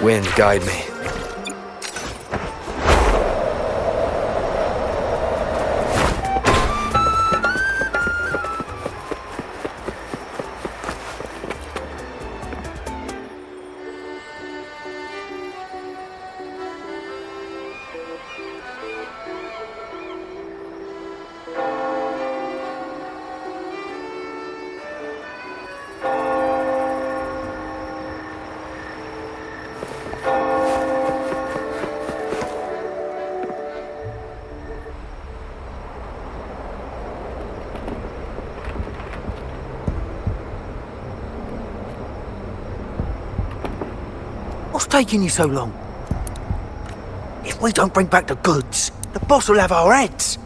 wind guide me. What's taking you so long? If we don't bring back the goods, the boss will have our heads.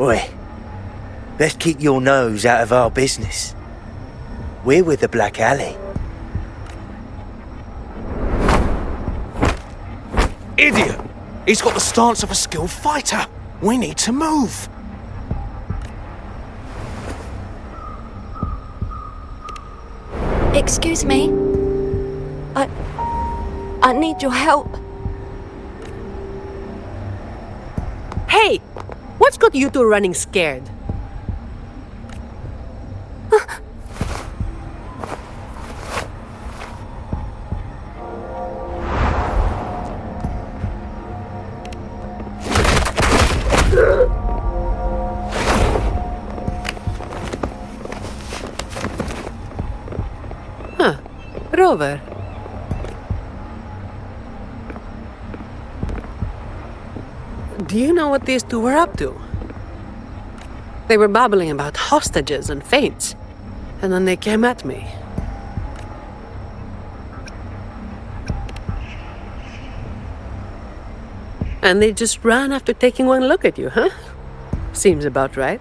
Oi. Best keep your nose out of our business. We're with the Black Alley. Idiot! He's got the stance of a skilled fighter. We need to move. Excuse me. I need your help. Hey! What's got you two running scared? Rover. Do you know what these two were up to? They were babbling about hostages and fates, and then they came at me. And they just ran after taking one look at you, huh? Seems about right.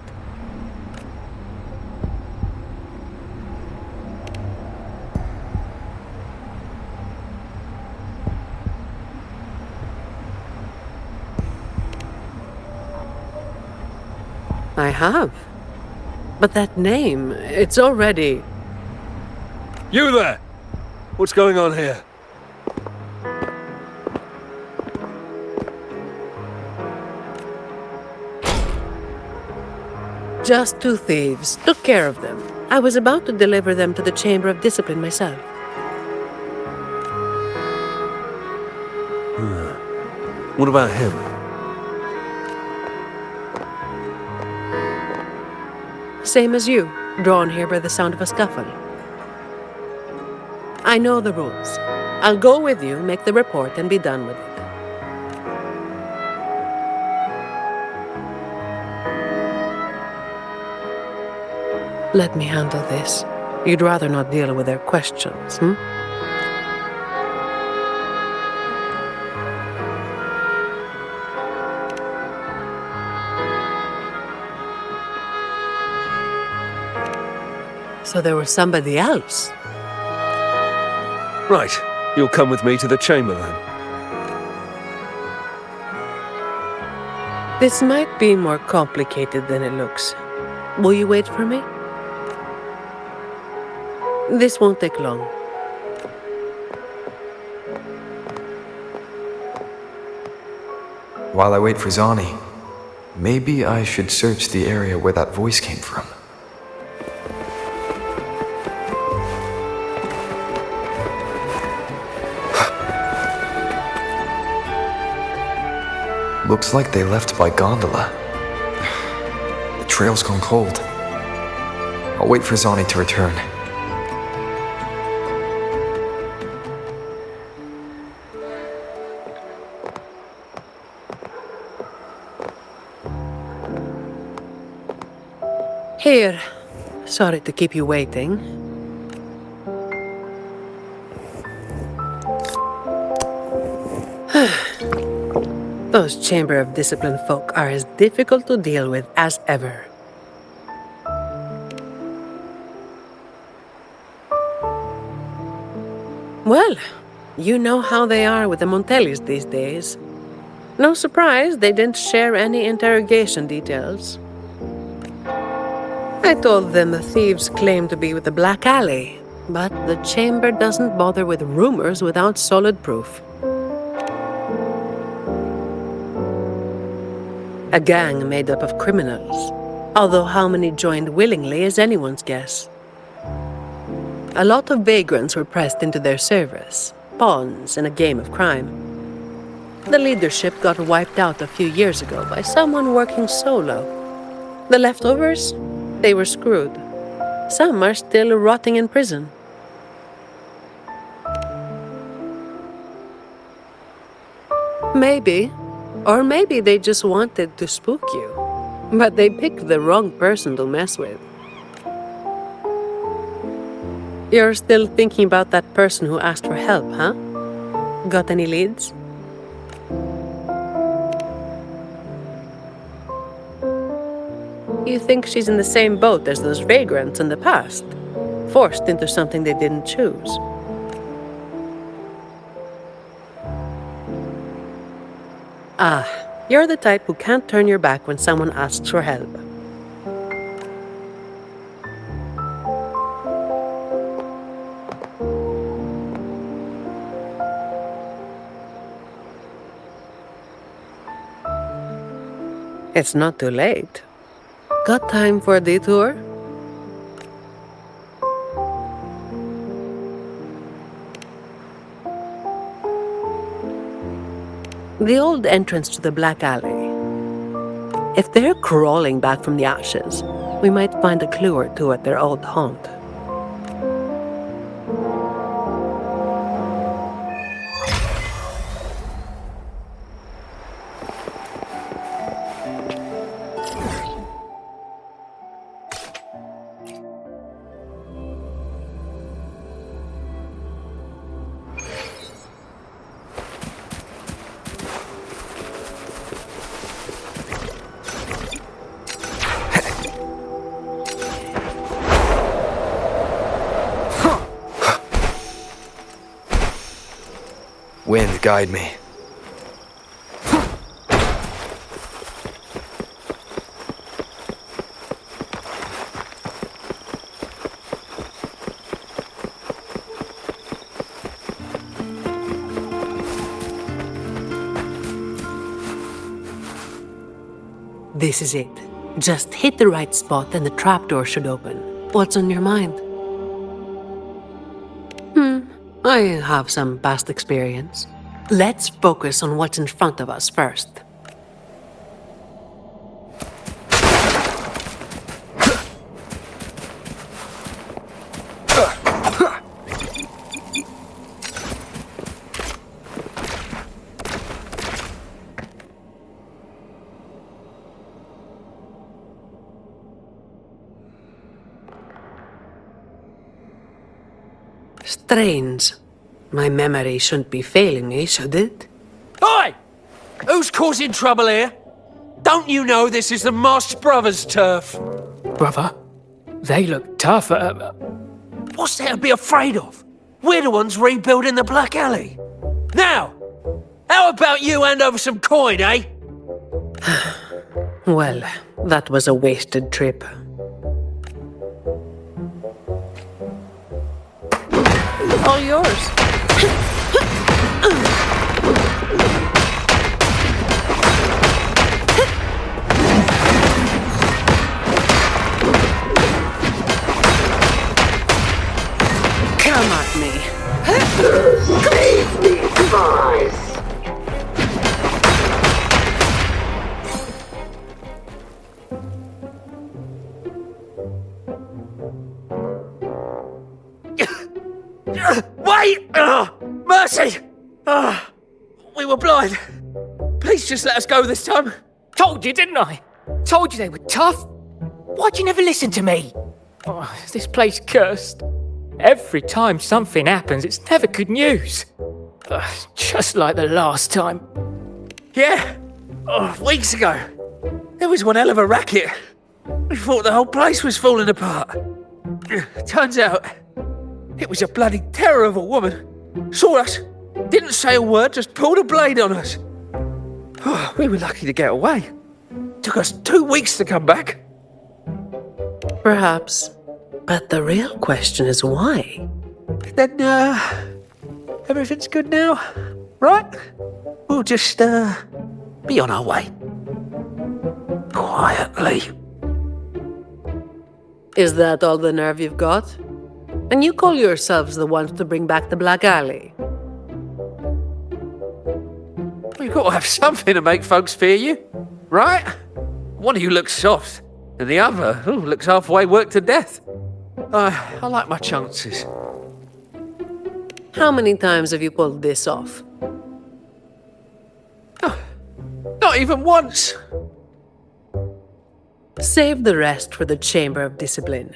I have. But that name, it's already... You there! What's going on here? Just two thieves. Took care of them. I was about to deliver them to the Chamber of Discipline myself. What about him? Same as you, drawn here by the sound of a scuffle. I know the rules. I'll go with you, make the report, and be done with it. Let me handle this. You'd rather not deal with their questions, hmm? So there was somebody else? Right. You'll come with me to the chamber then. This might be more complicated than it looks. Will you wait for me? This won't take long. While I wait for Zani, maybe I should search the area where that voice came from. Looks like they left by gondola. The trail's gone cold. I'll wait for Zani to return. Here. Sorry to keep you waiting. Those Chamber of Discipline folk are as difficult to deal with as ever. Well, you know how they are with the Montellis these days. No surprise they didn't share any interrogation details. I told them the thieves claimed to be with the Black Alley, but the chamber doesn't bother with rumors without solid proof. A gang made up of criminals, although how many joined willingly is anyone's guess. A lot of vagrants were pressed into their service, pawns in a game of crime. The leadership got wiped out a few years ago by someone working solo. The leftovers? They were screwed. Some are still rotting in prison. Maybe. Or maybe they just wanted to spook you. But they picked the wrong person to mess with. You're still thinking about that person who asked for help, huh? Got any leads? You think she's in the same boat as those vagrants in the past? Forced into something they didn't choose. Ah, you're the type who can't turn your back when someone asks for help. It's not too late. Got time for a detour? The old entrance to the Black Alley. If they're crawling back from the ashes, we might find a clue or two at their old haunt. Wind, guide me. This is it. Just hit the right spot and the trapdoor should open. What's on your mind? I have some past experience. Let's focus on what's in front of us first. Strange. My memory shouldn't be failing me, should it? Oi! Who's causing trouble here? Don't you know this is the Moss Brothers' turf? Brother, they look tough. What's there to be afraid of? We're the ones rebuilding the Black Alley. Now, how about you hand over some coin, eh? Well, that was a wasted trip. All yours. Come at me. Save these boys. Wait! Mercy! We were blind. Please just let us go this time. Told you, didn't I? Told you they were tough. Why'd you never listen to me? Oh, is this place cursed? Every time something happens, it's never good news. Just like the last time. Yeah, weeks ago. There was one hell of a racket. We thought the whole place was falling apart. Turns out, it was a bloody terror of a woman. Saw us, didn't say a word, just pulled a blade on us. We were lucky to get away. Took us 2 weeks to come back. Perhaps. But the real question is why? Then, everything's good now, right? We'll just, be on our way. Quietly. Is that all the nerve you've got? And you call yourselves the ones to bring back the Black Alley? You've got to have something to make folks fear you, right? One of you looks soft, and the other looks halfway worked to death. I like my chances. How many times have you pulled this off? Not even once. Save the rest for the Chamber of Discipline.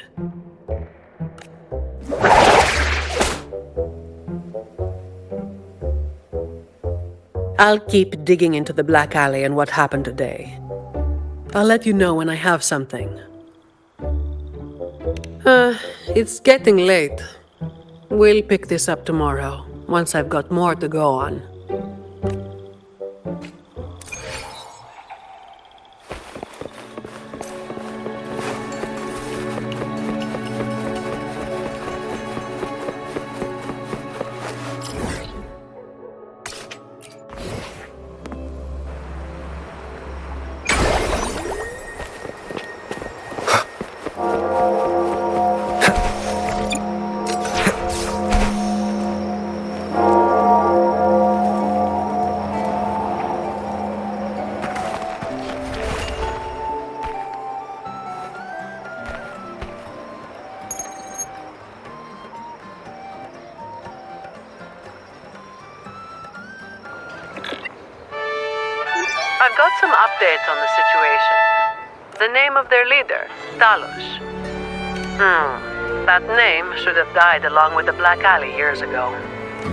I'll keep digging into the Black Alley and what happened today. I'll let you know when I have something. It's getting late. We'll pick this up tomorrow, once I've got more to go on. I've got some updates on the situation. The name of their leader, Talos. That name should have died along with the Black Alley years ago.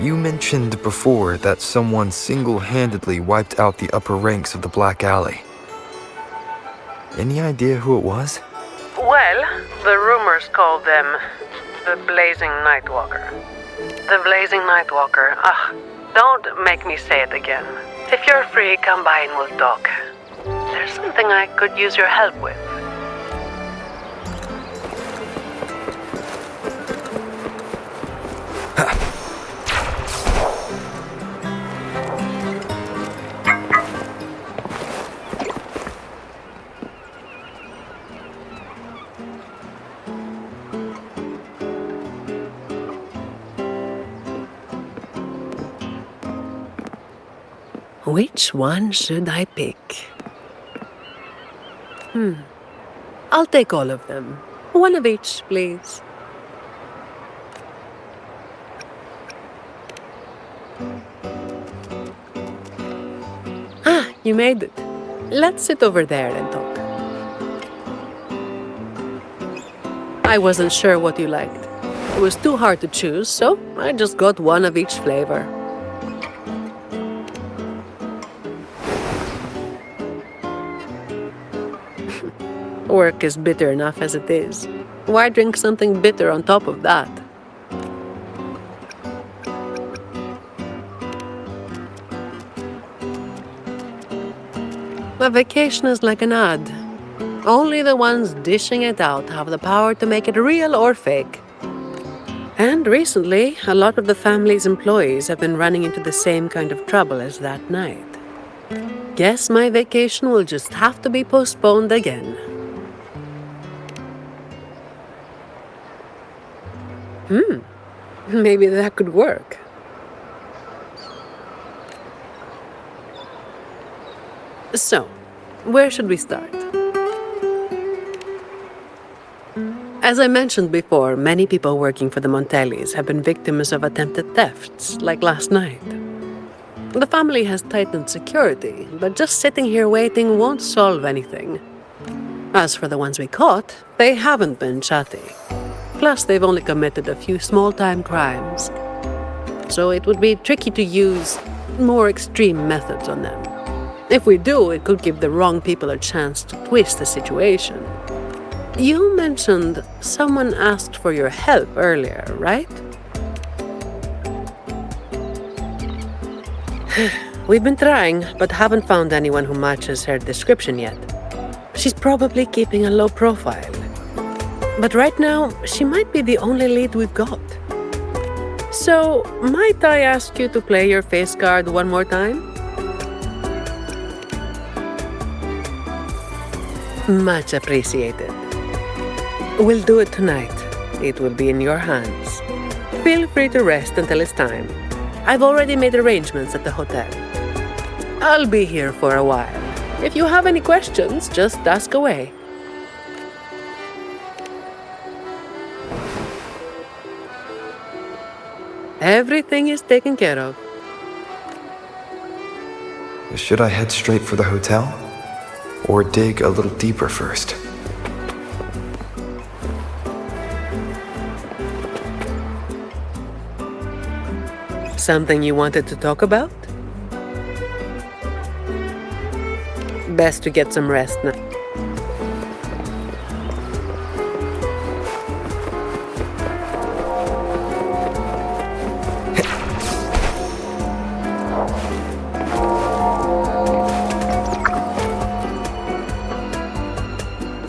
You mentioned before that someone single-handedly wiped out the upper ranks of the Black Alley. Any idea who it was? Well, the rumors called them the Blazing Nightwalker. The Blazing Nightwalker. Don't make me say it again. If you're free, come by and we'll talk. There's something I could use your help with. Which one should I pick? I'll take all of them. One of each, please. You made it. Let's sit over there and talk. I wasn't sure what you liked. It was too hard to choose, so I just got one of each flavor. Work is bitter enough as it is. Why drink something bitter on top of that? A vacation is like an ad. Only the ones dishing it out have the power to make it real or fake. And recently, a lot of the family's employees have been running into the same kind of trouble as that night. Guess my vacation will just have to be postponed again. Maybe that could work. So, where should we start? As I mentioned before, many people working for the Montellis have been victims of attempted thefts, like last night. The family has tightened security, but just sitting here waiting won't solve anything. As for the ones we caught, they haven't been chatty. Plus, they've only committed a few small-time crimes. So it would be tricky to use more extreme methods on them. If we do, it could give the wrong people a chance to twist the situation. You mentioned someone asked for your help earlier, right? We've been trying, but haven't found anyone who matches her description yet. She's probably keeping a low profile. But right now, she might be the only lead we've got. So, might I ask you to play your face card one more time? Much appreciated. We'll do it tonight. It will be in your hands. Feel free to rest until it's time. I've already made arrangements at the hotel. I'll be here for a while. If you have any questions, just ask away. Everything is taken care of. Should I head straight for the hotel? Or dig a little deeper first? Something you wanted to talk about? Best to get some rest now.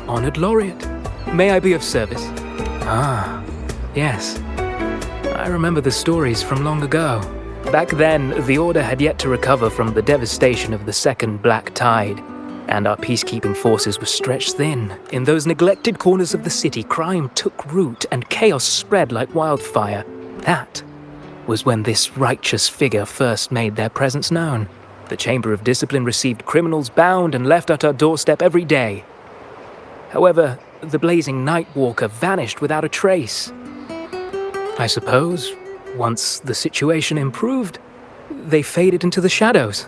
Honored Laureate, may I be of service? Ah, yes. I remember the stories from long ago. Back then, the Order had yet to recover from the devastation of the Second Black Tide, and our peacekeeping forces were stretched thin. In those neglected corners of the city, crime took root and chaos spread like wildfire. That was when this righteous figure first made their presence known. The Chamber of Discipline received criminals bound and left at our doorstep every day. However, the blazing Nightwalker vanished without a trace. I suppose, once the situation improved, they faded into the shadows.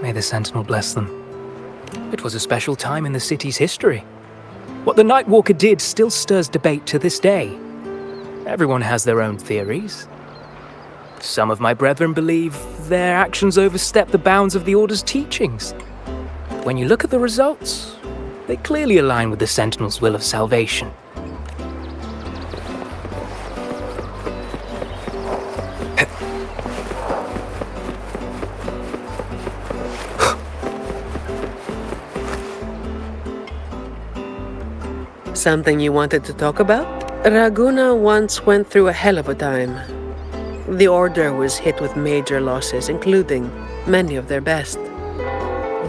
May the Sentinel bless them. It was a special time in the city's history. What the Nightwalker did still stirs debate to this day. Everyone has their own theories. Some of my brethren believe their actions overstep the bounds of the Order's teachings. When you look at the results, they clearly align with the Sentinel's will of salvation. Something you wanted to talk about? Raguna once went through a hell of a time. The Order was hit with major losses, including many of their best.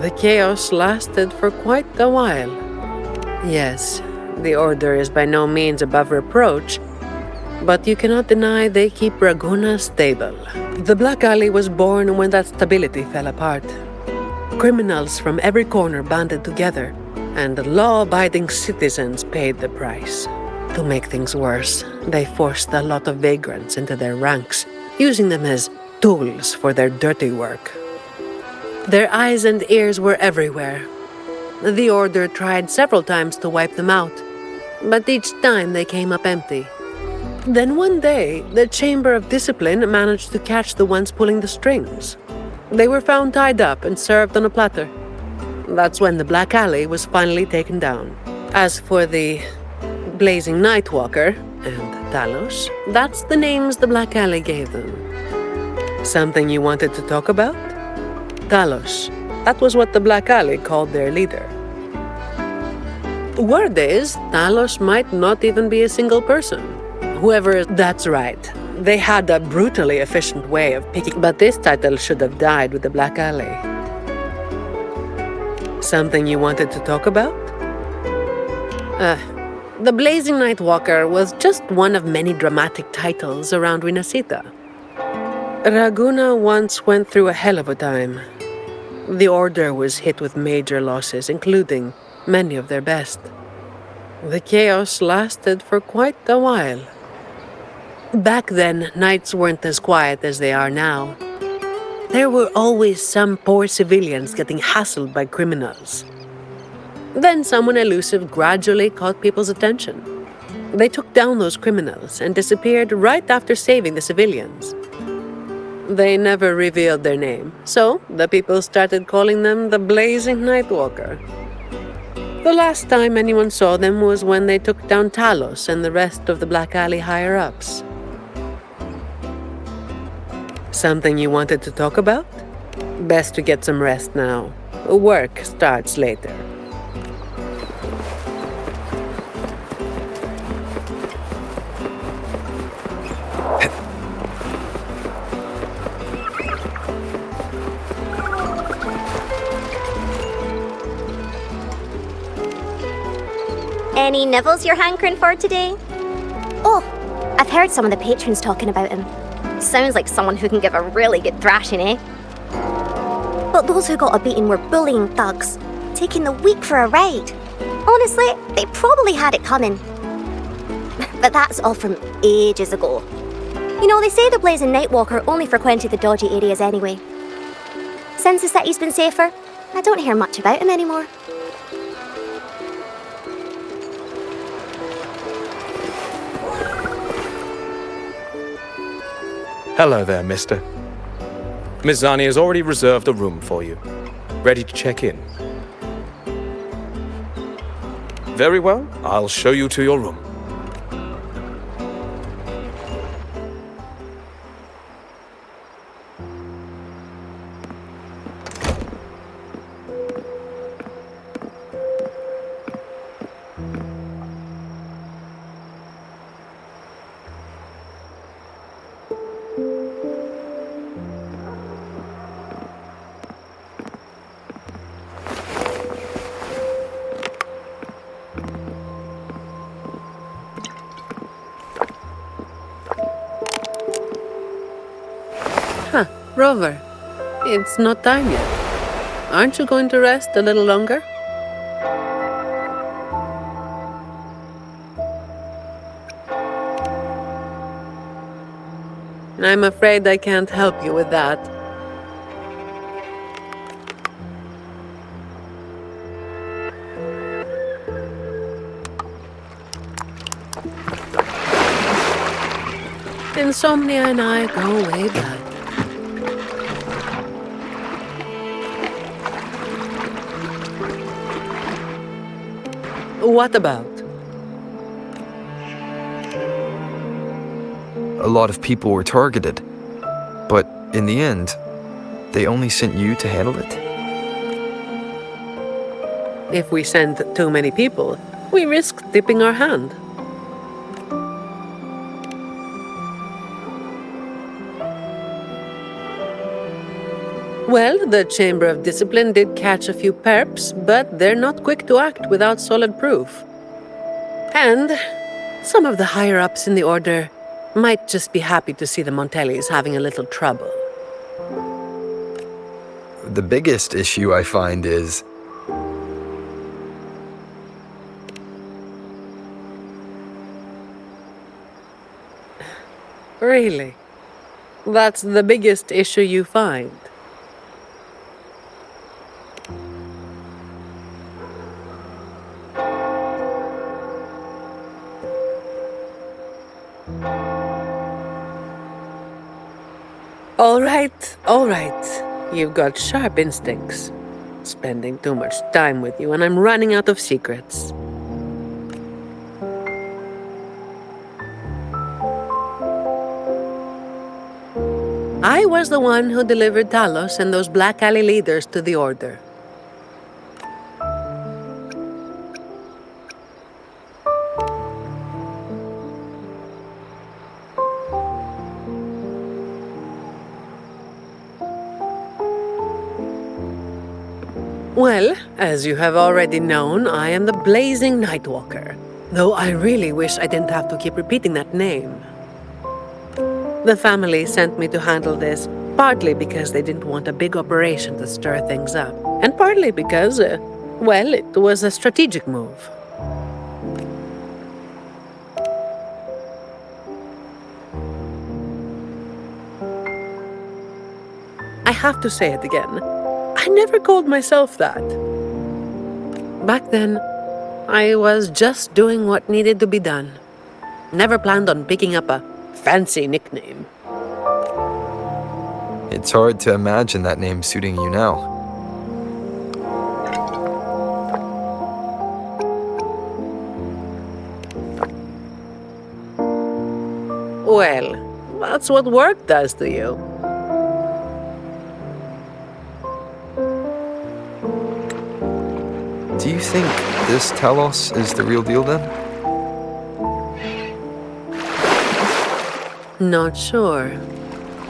The chaos lasted for quite a while. Yes, the Order is by no means above reproach, but you cannot deny they keep Raguna stable. The Black Alley was born when that stability fell apart. Criminals from every corner banded together, and law-abiding citizens paid the price. To make things worse, they forced a lot of vagrants into their ranks, using them as tools for their dirty work. Their eyes and ears were everywhere. The Order tried several times to wipe them out, but each time they came up empty. Then one day, the Chamber of Discipline managed to catch the ones pulling the strings. They were found tied up and served on a platter. That's when the Black Alley was finally taken down. As for the Blazing Nightwalker and Talos, that's the names the Black Alley gave them. Something you wanted to talk about? Talos. That was what the Black Alley called their leader. Word is, Talos might not even be a single person. That's right. They had a brutally efficient way of picking, but this title should have died with the Black Alley. Something you wanted to talk about? The Blazing Nightwalker was just one of many dramatic titles around Winasita. Raguna once went through a hell of a time. The Order was hit with major losses, including many of their best. The chaos lasted for quite a while. Back then, nights weren't as quiet as they are now. There were always some poor civilians getting hassled by criminals. Then someone elusive gradually caught people's attention. They took down those criminals and disappeared right after saving the civilians. They never revealed their name, so the people started calling them the Blazing Nightwalker. The last time anyone saw them was when they took down Talos and the rest of the Black Alley higher-ups. Something you wanted to talk about? Best to get some rest now. Work starts later. Any nibbles you're hankering for today? Oh, I've heard some of the patrons talking about him. Sounds like someone who can give a really good thrashing, eh? But those who got a beating were bullying thugs, taking the weak for a ride. Honestly, they probably had it coming. But that's all from ages ago. You know, they say the Blazing Nightwalker only frequented the dodgy areas anyway. Since the city's been safer, I don't hear much about him anymore. Hello there, mister. Miss Zani has already reserved a room for you. Ready to check in? Very well, I'll show you to your room. Rover, it's not time yet. Aren't you going to rest a little longer? I'm afraid I can't help you with that. Insomnia and I go way back. What about? A lot of people were targeted, but in the end, they only sent you to handle it? If we send too many people, we risk tipping our hand. Well, the Chamber of Discipline did catch a few perps, but they're not quick to act without solid proof. And some of the higher-ups in the Order might just be happy to see the Montellis having a little trouble. The biggest issue I find is... Really? That's the biggest issue you find? All right. You've got sharp instincts. Spending too much time with you, and I'm running out of secrets. I was the one who delivered Talos and those Black Alley leaders to the Order. Well, as you have already known, I am the Blazing Nightwalker, though I really wish I didn't have to keep repeating that name. The family sent me to handle this, partly because they didn't want a big operation to stir things up, and partly because, well, it was a strategic move. I have to say it again. I never called myself that. Back then, I was just doing what needed to be done. Never planned on picking up a fancy nickname. It's hard to imagine that name suiting you now. Well, that's what work does to you. think this Talos is the real deal then? Not sure.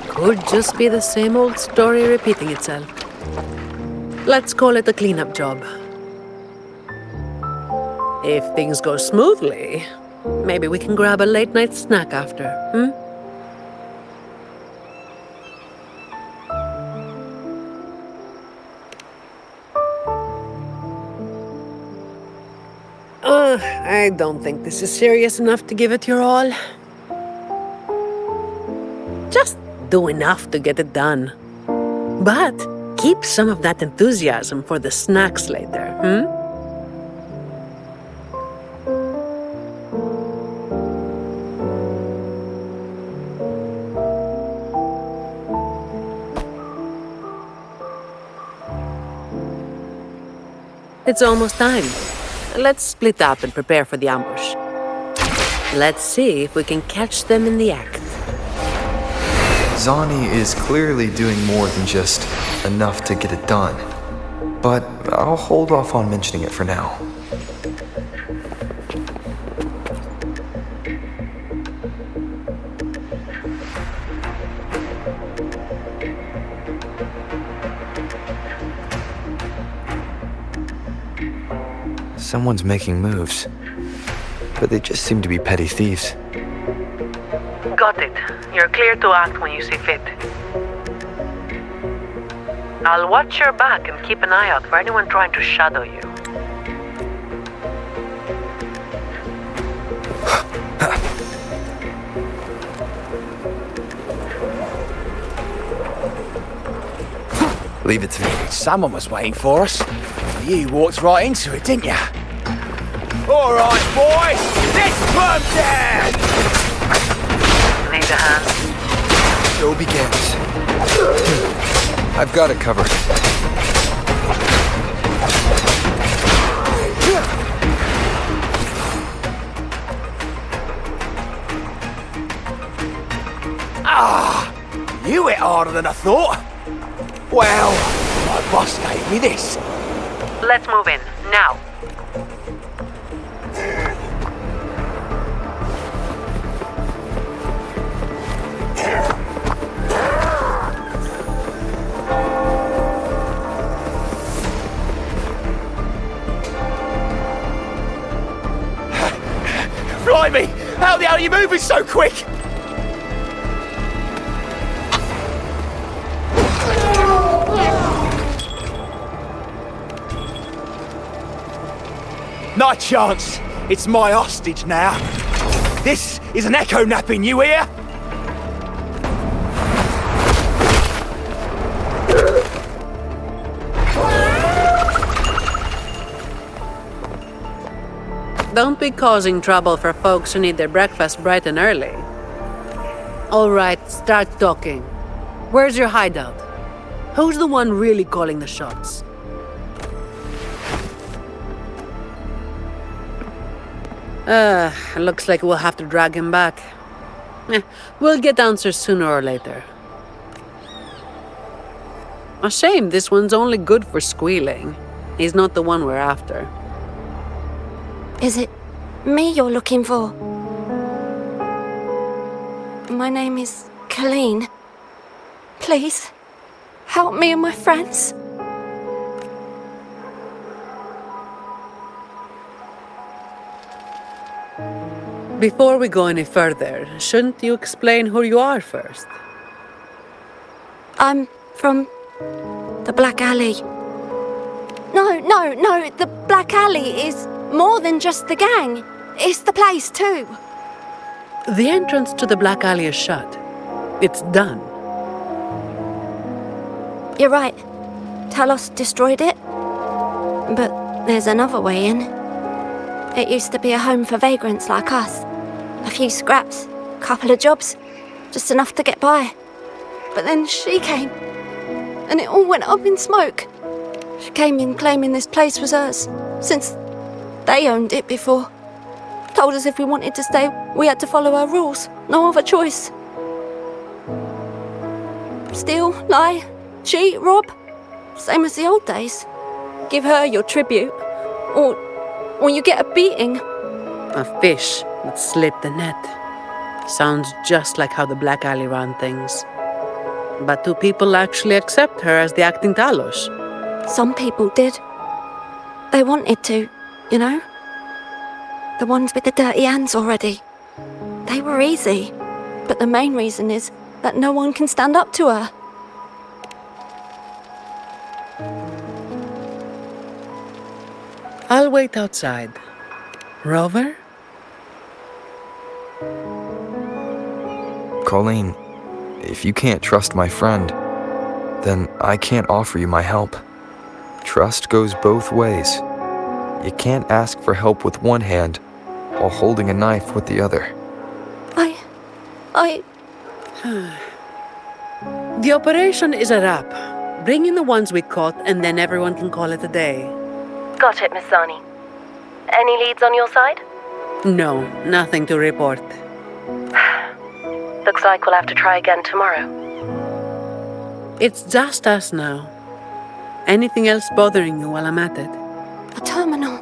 Could just be the same old story repeating itself. Let's call it a cleanup job. If things go smoothly, maybe we can grab a late-night snack after, I don't think this is serious enough to give it your all. Just do enough to get it done. But keep some of that enthusiasm for the snacks later, It's almost time. Let's split up and prepare for the ambush. Let's see if we can catch them in the act. Zani is clearly doing more than just enough to get it done. But I'll hold off on mentioning it for now. Someone's making moves, but they just seem to be petty thieves. Got it. You're clear to act when you see fit. I'll watch your back and keep an eye out for anyone trying to shadow you. Leave it to me. Someone was waiting for us. You walked right into it, didn't you? All right, boys, let's put 'em down! Need a hand? It all begins. I've got it covered. You hit harder than I thought. Well, my boss gave me this. Let's move in, now. Blimey, how the hell are you moving so quick? Not a chance. It's my hostage now. This is an echo napping, you hear? Don't be causing trouble for folks who need their breakfast bright and early. All right, start talking. Where's your hideout? Who's the one really calling the shots? Looks like we'll have to drag him back. We'll get answers sooner or later. A shame this one's only good for squealing. He's not the one we're after. Is it me you're looking for? My name is Colleen. Please, help me and my friends. Before we go any further, shouldn't you explain who you are first? I'm from the Black Alley. No, the Black Alley is more than just the gang. It's the place too. The entrance to the Black Alley is shut. It's done. You're right. Talos destroyed it. But there's another way in. It used to be a home for vagrants like us. A few scraps, couple of jobs, just enough to get by. But then she came, and it all went up in smoke. She came in claiming this place was hers, since they owned it before. Told us if we wanted to stay, we had to follow her rules. No other choice. Steal, lie, cheat, rob. Same as the old days. Give her your tribute, Or you get a beating. A fish that slipped the net. Sounds just like how the Black Alley ran things. But do people actually accept her as the acting Talos? Some people did. They wanted to, you know? The ones with the dirty hands already. They were easy. But the main reason is that no one can stand up to her. I'll wait outside. Rover? Colleen, if you can't trust my friend, then I can't offer you my help. Trust goes both ways. You can't ask for help with one hand while holding a knife with the other. The operation is a wrap. Bring in the ones we caught and then everyone can call it a day. Got it, Miss Zani. Any leads on your side? No, nothing to report. Looks like we'll have to try again tomorrow. It's just us now. Anything else bothering you while I'm at it? A terminal.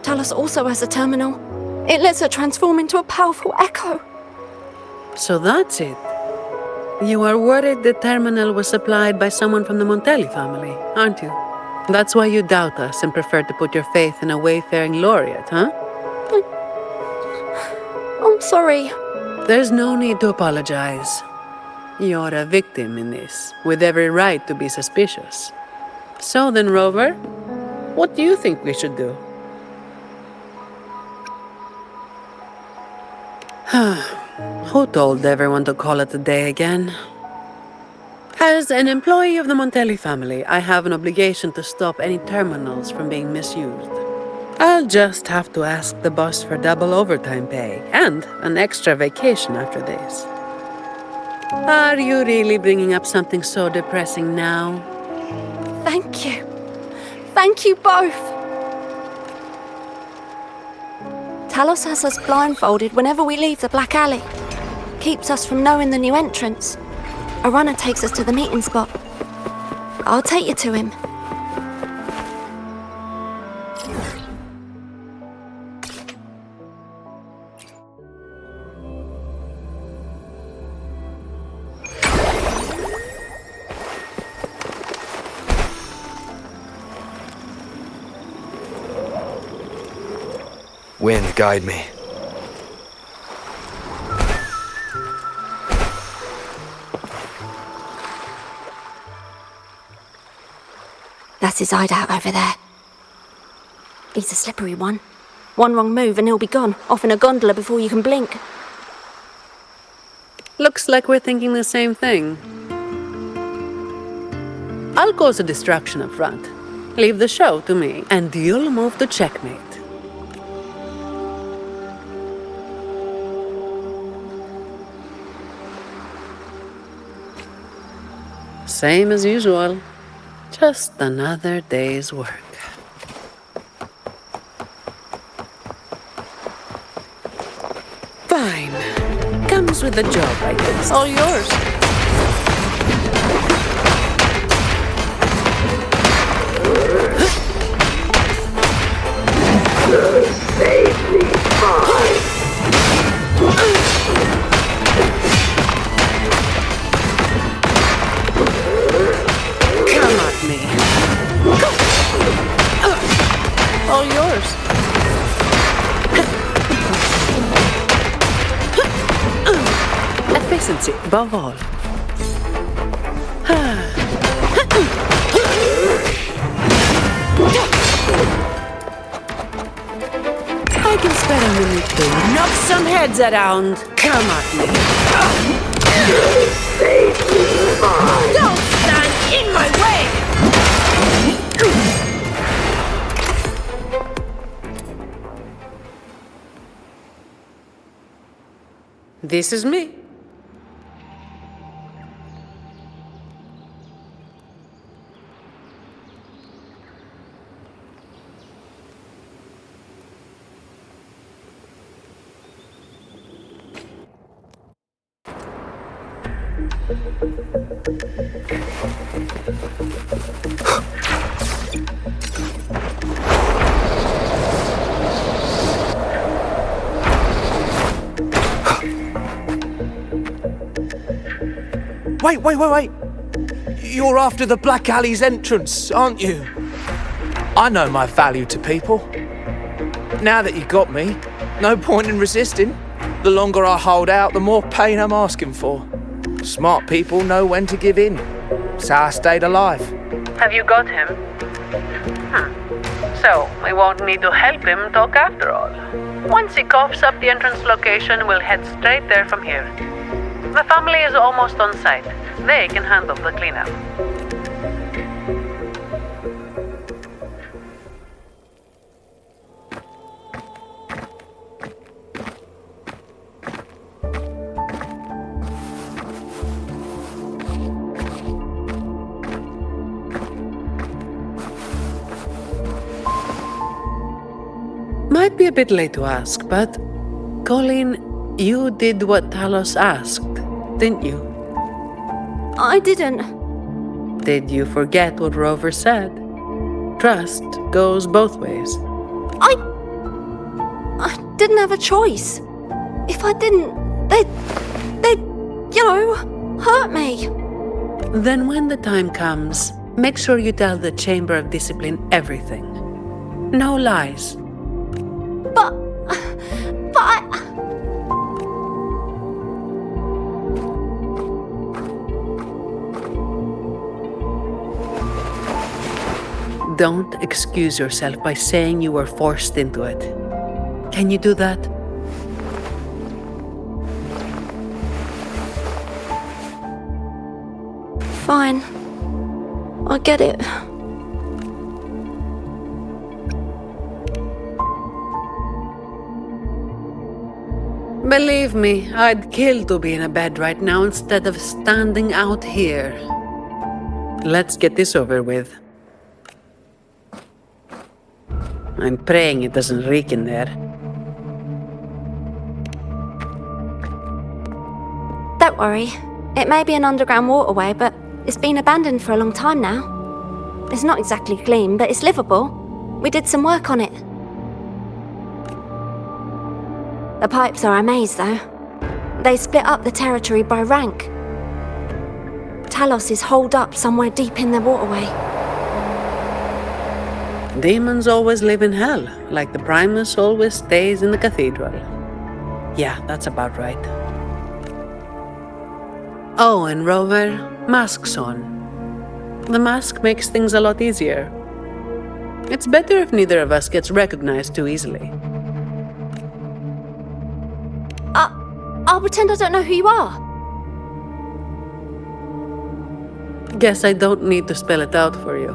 Talos also has a terminal. It lets her transform into a powerful echo. So that's it. You are worried the terminal was supplied by someone from the Montelli family, aren't you? That's why you doubt us and prefer to put your faith in a wayfaring laureate, huh? I'm sorry. There's no need to apologize. You're a victim in this, with every right to be suspicious. So then, Rover, what do you think we should do? Who told everyone to call it a day again? As an employee of the Montelli family, I have an obligation to stop any terminals from being misused. I'll just have to ask the boss for double overtime pay and an extra vacation after this. Are you really bringing up something so depressing now? Thank you. Thank you both. Talos has us blindfolded whenever we leave the Black Alley. Keeps us from knowing the new entrance. A runner takes us to the meeting spot. I'll take you to him. Wind, guide me. That's his hideout over there. He's a slippery one. One wrong move and he'll be gone, off in a gondola before you can blink. Looks like we're thinking the same thing. I'll cause a distraction up front. Leave the show to me, and you'll move to checkmate. Same as usual. Just another day's work. Fine. Comes with the job, I guess. All yours. Safely fine. Come at me. All yours. Efficiency above all. I can spare a minute to knock some heads around. Come at me. Safely fine. Don't stand in my way! This is me. Wait. You're after the Black Alley's entrance, aren't you? I know my value to people. Now that you got me, no point in resisting. The longer I hold out, the more pain I'm asking for. Smart people know when to give in. That's how I stayed alive. Have you got him? So, we won't need to help him talk after all. Once he coughs up the entrance location, we'll head straight there from here. The family is almost on site. They can handle the cleanup. Might be a bit late to ask, but Colleen, you did what Talos asked, didn't you? I didn't. Did you forget what Rover said? Trust goes both ways. I didn't have a choice. If I didn't, they'd, hurt me. Then when the time comes, make sure you tell the Chamber of Discipline everything. No lies. But I... Don't excuse yourself by saying you were forced into it. Can you do that? Fine. I get it. Believe me, I'd kill to be in a bed right now instead of standing out here. Let's get this over with. I'm praying it doesn't reek in there. Don't worry. It may be an underground waterway, but it's been abandoned for a long time now. It's not exactly clean, but it's livable. We did some work on it. The pipes are a maze, though. They split up the territory by rank. Talos is holed up somewhere deep in the waterway. Demons always live in hell, like the Primus always stays in the cathedral. Yeah, that's about right. Oh, and Rover, mask's on. The mask makes things a lot easier. It's better if neither of us gets recognized too easily. I'll pretend I don't know who you are. Guess I don't need to spell it out for you.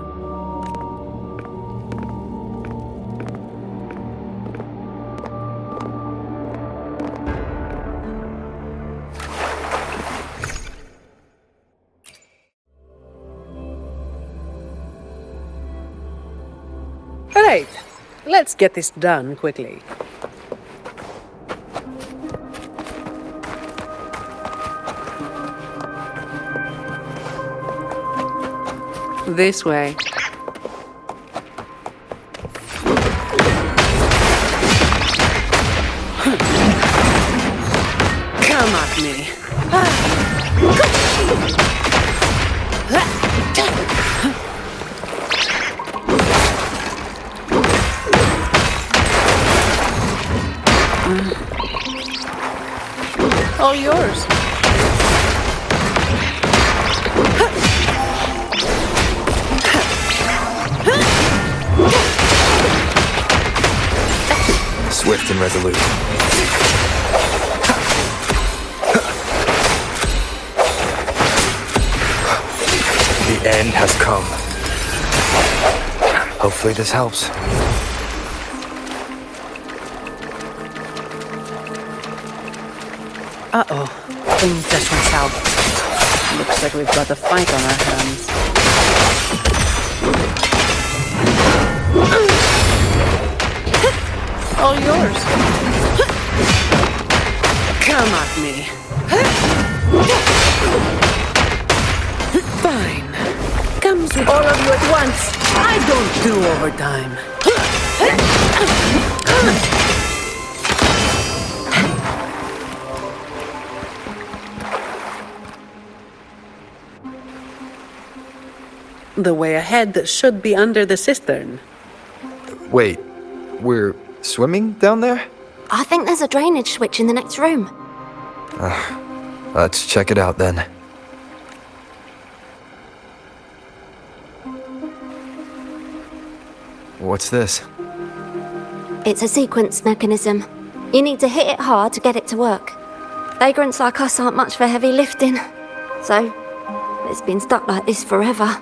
Alright, let's get this done quickly. This way. Come at me. All yours. Swift and resolute. The end has come. Hopefully this helps. Uh-oh. Things just went south. Looks like we've got a fight on our hands. All yours. Come at me. Fine. Comes with all of you at once. I don't do overtime. The way ahead should be under the cistern. Wait, we're swimming down there? I think there's a drainage switch in the next room. Let's check it out then. What's this? It's a sequence mechanism. You need to hit it hard to get it to work. Vagrants like us aren't much for heavy lifting, so it's been stuck like this forever.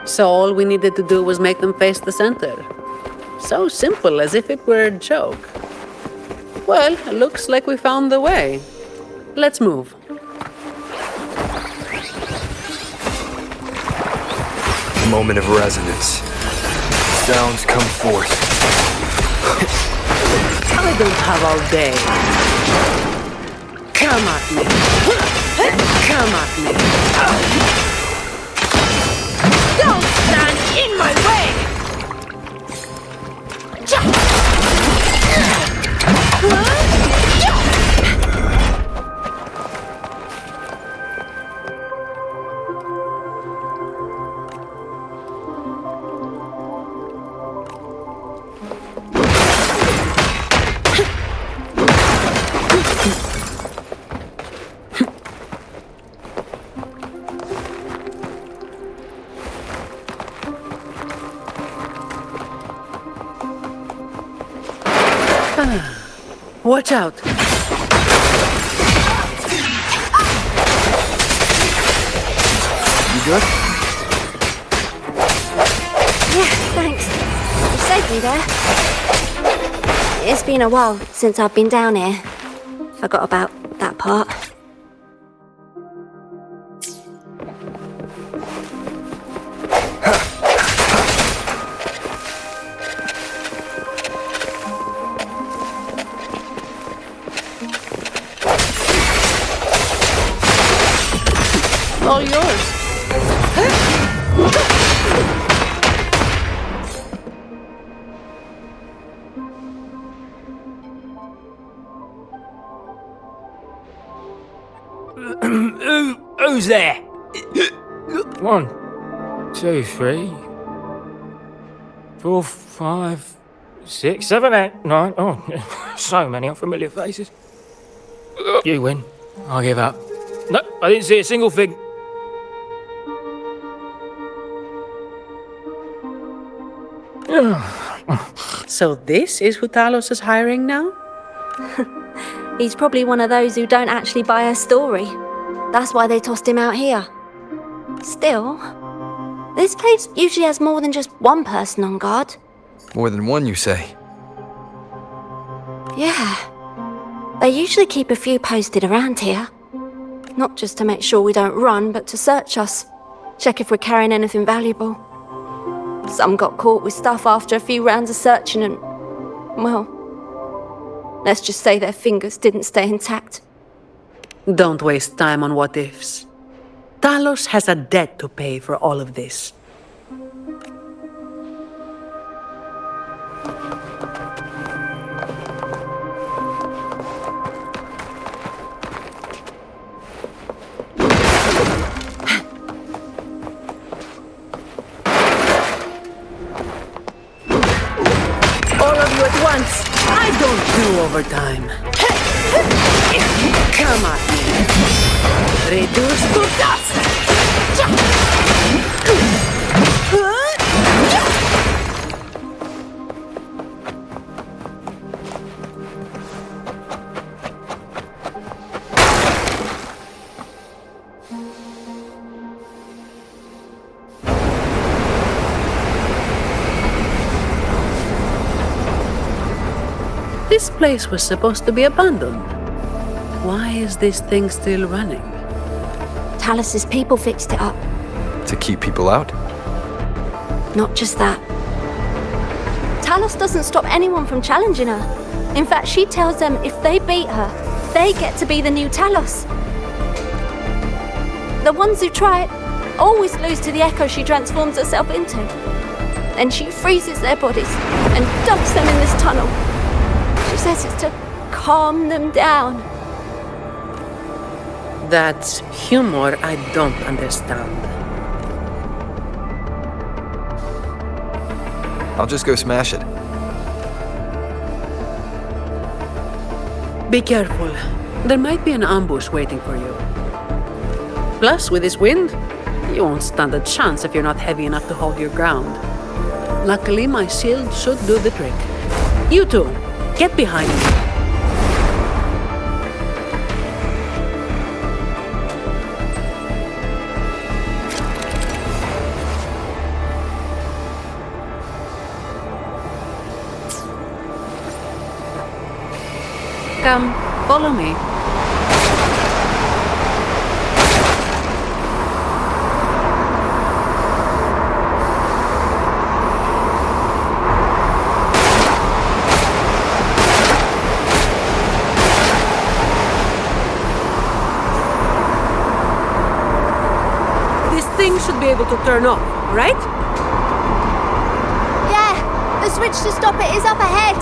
So all we needed to do was make them face the center. So simple, as if it were a joke. Well, looks like we found the way. Let's move. Moment of resonance. Sounds come forth. I don't have all day. Come at me. Come at me. Don't stand in my way! Watch out! You good? Yeah, thanks. You saved me there. It's been a while since I've been down here. Forgot about that part. All yours. Who's there? 1, 2, 3, 4, 5, 6, 7, 8, 9. Oh, so many unfamiliar faces. You win. I give up. No, I didn't see a single thing. So this is who Talos is hiring now? He's probably one of those who don't actually buy a story. That's why they tossed him out here. Still, This place usually has more than just one person on guard. More than one, you say? Yeah. They usually keep a few posted around here. Not just to make sure we don't run, but to search us. Check if we're carrying anything valuable. Some got caught with stuff after a few rounds of searching and, well, let's just say their fingers didn't stay intact. Don't waste time on what ifs. Talos has a debt to pay for all of this. All of you at once. I don't do overtime. Come at me. Reduce to dust. This place was supposed to be abandoned. Why is this thing still running? Talos's people fixed it up. To keep people out? Not just that. Talos doesn't stop anyone from challenging her. In fact, she tells them if they beat her, they get to be the new Talos. The ones who try it always lose to the echo she transforms herself into. Then she freezes their bodies and dumps them in this tunnel. She says it's to calm them down. That's humor I don't understand. I'll just go smash it. Be careful. There might be an ambush waiting for you. Plus, with this wind, you won't stand a chance if you're not heavy enough to hold your ground. Luckily, my shield should do the trick. You two, get behind me. Come, follow me. This thing should be able to turn off, right? Yeah, the switch to stop it is up ahead.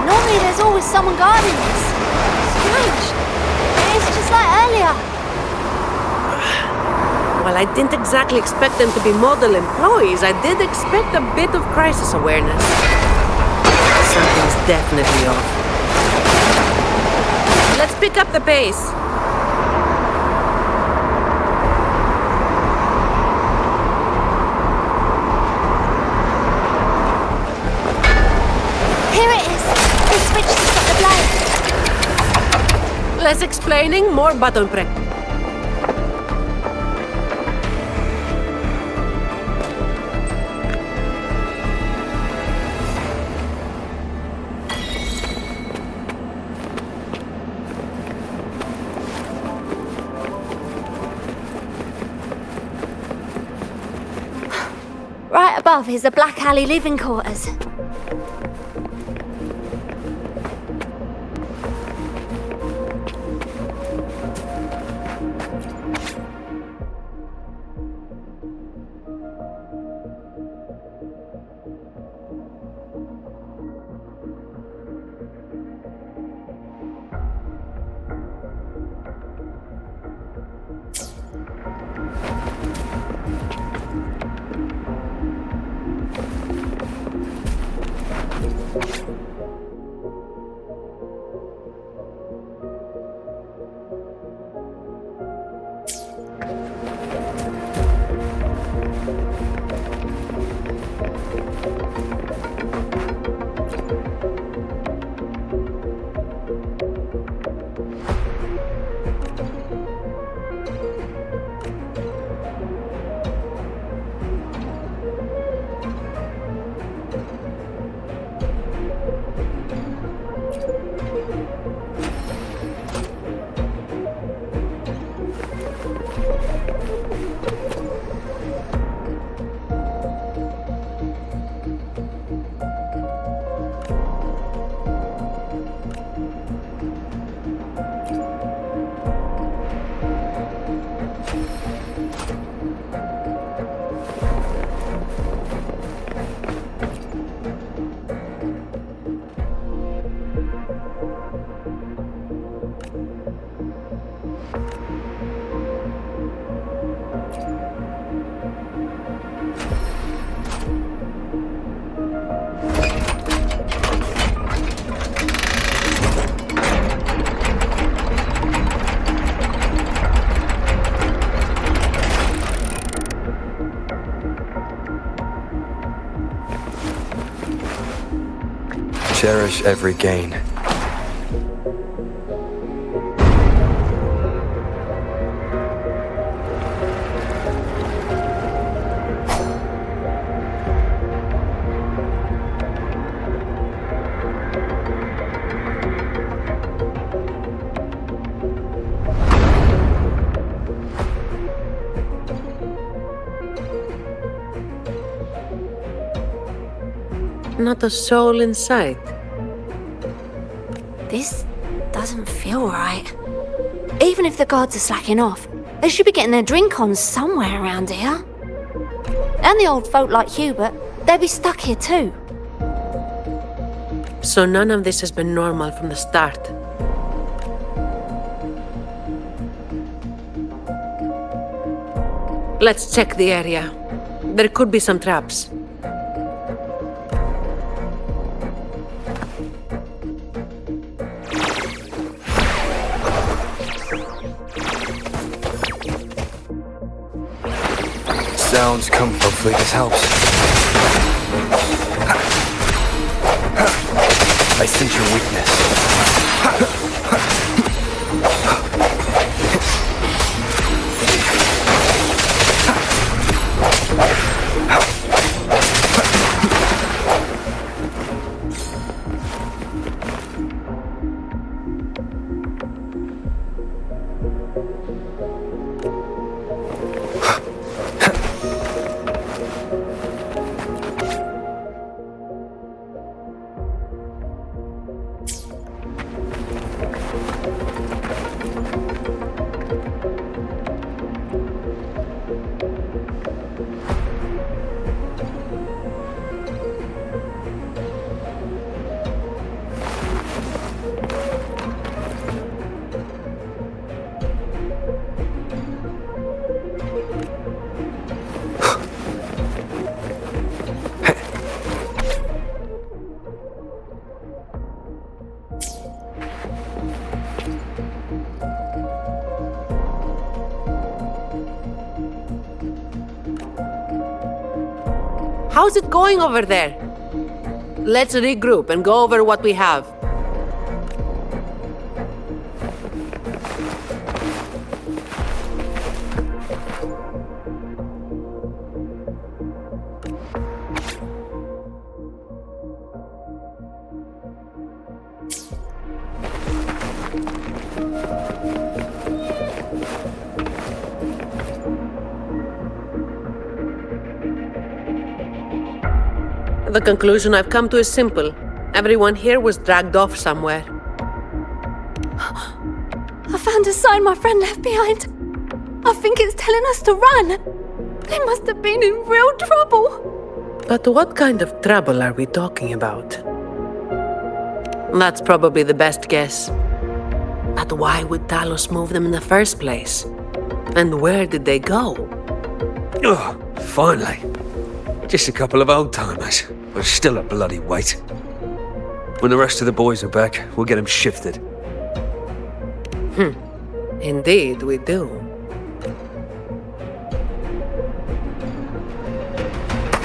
Normally there's always someone guarding this. Strange. It's just like earlier. Well, I didn't exactly expect them to be model employees. I did expect a bit of crisis awareness. Something's definitely off. Let's pick up the pace. Here it is. The switch to stop the blade. Less explaining, more button press. Right above is the Black Alley living quarters. cherish every gain. Not a soul in sight. This doesn't feel right. Even if the guards are slacking off, they should be getting their drink on somewhere around here. And the old folk like Hubert, they'll be stuck here too. So none of this has been normal from the start. Let's check the area. There could be some traps. Sounds come. Hopefully this helps. I sense your weakness. How's it going over there? Let's regroup and go over what we have. The conclusion I've come to is simple. Everyone here was dragged off somewhere. I found a sign my friend left behind. I think it's telling us to run. They must have been in real trouble. But what kind of trouble are we talking about? That's probably the best guess. But why would Talos move them in the first place? And where did they go? Oh, finally. Just a couple of old-timers, but still a bloody weight. When the rest of the boys are back, we'll get them shifted. Indeed, we do.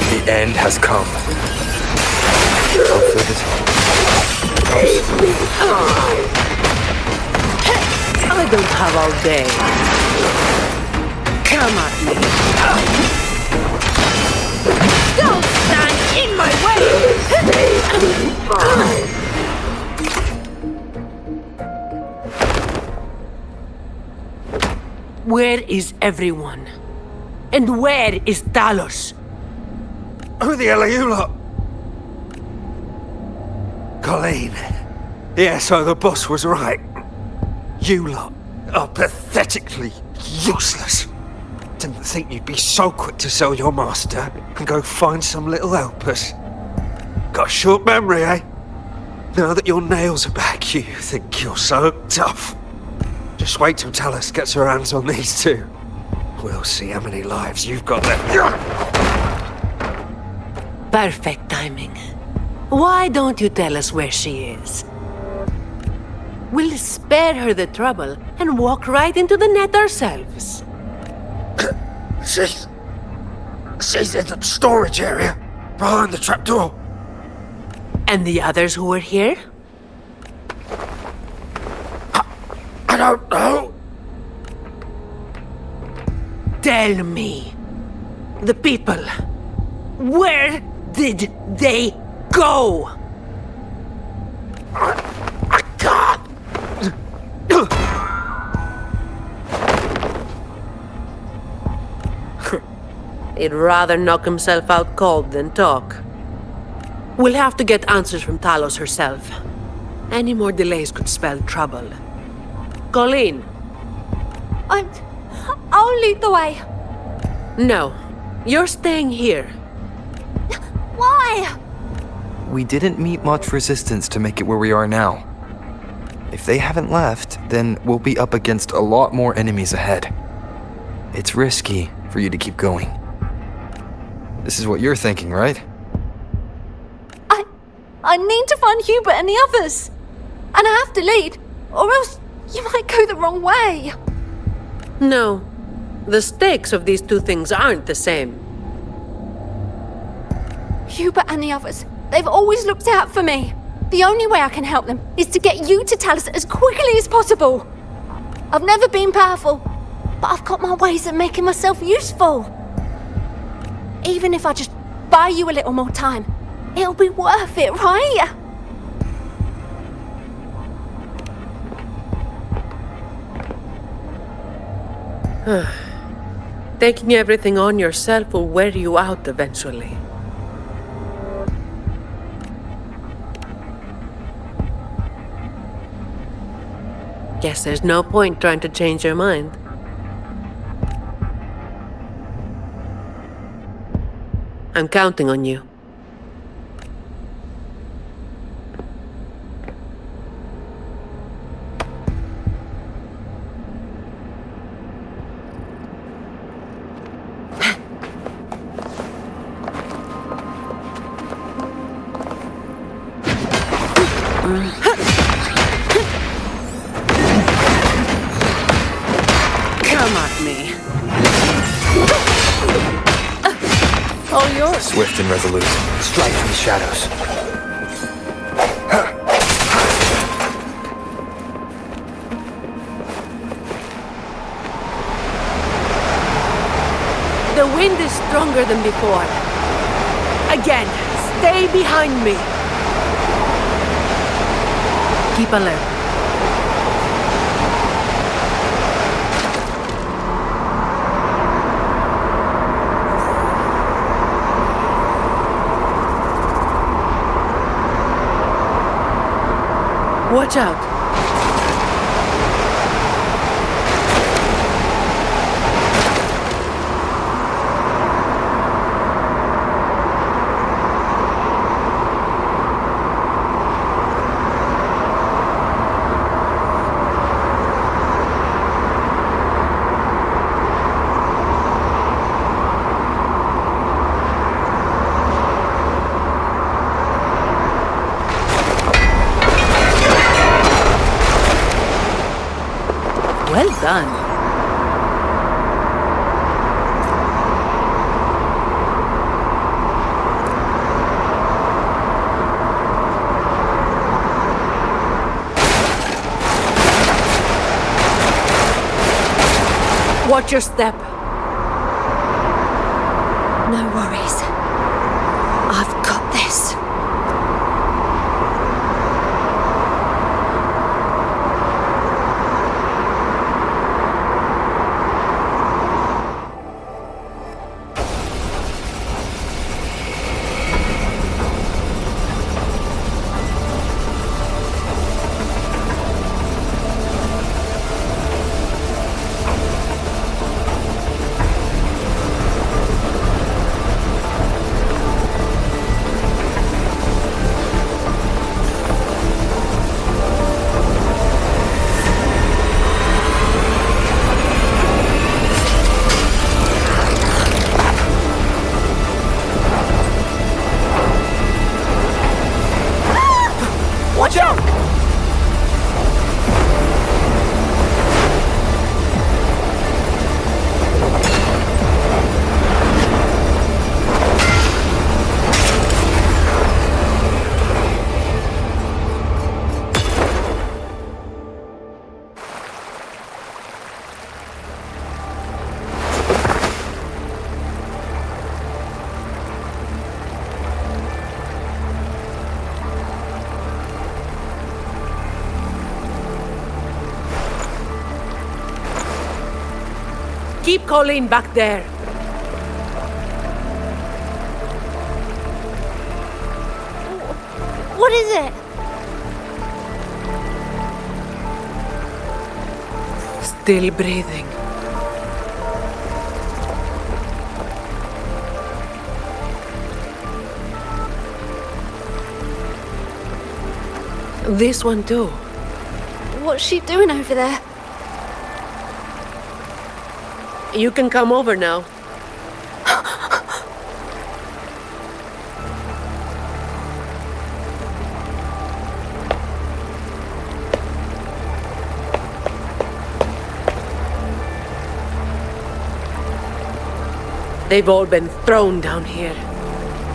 The end has come. Hopefully this I don't have all day. Come at me. Don't stand in my way! Where is everyone? And where is Talos? Who the hell are you lot? Colleen. Yeah, so the boss was right. You lot are pathetically useless. Didn't think you'd be so quick to sell your master and go find some little helpers. Got a short memory, eh? Now that your nails are back, you think you're so tough. Just wait till T.U.S.K gets her hands on these two. We'll see how many lives you've got left. Perfect timing. Why don't you tell us where she is? We'll spare her the trouble and walk right into the net ourselves. She's in the storage area, behind the trapdoor. And the others who were here? I don't know. Tell me. The people. Where did they go? I can't. He'd rather knock himself out cold than talk. We'll have to get answers from Talos herself. Any more delays could spell trouble. Colleen. I'll lead the way. No. You're staying here. Why? We didn't meet much resistance to make it where we are now. If they haven't left, then we'll be up against a lot more enemies ahead. It's risky for you to keep going. This is what you're thinking, right? I need to find Hubert and the others. And I have to lead, or else you might go the wrong way. No. The stakes of these two things aren't the same. Hubert and the others, they've always looked out for me. The only way I can help them is to get you to Talos as quickly as possible. I've never been powerful, but I've got my ways of making myself useful. Even if I just buy you a little more time, it'll be worth it, right? Taking everything on yourself will wear you out eventually. Guess there's no point trying to change your mind. I'm counting on you. Come at me. All yours. Swift and resolute. Straight from the shadows. The wind is stronger than before. Again, stay behind me. Keep alert. Watch out. Well done. Watch your step. No worries. I've got this. Colleen back there. What is it? Still breathing. This one too. What's she doing over there? You can come over now. They've all been thrown down here.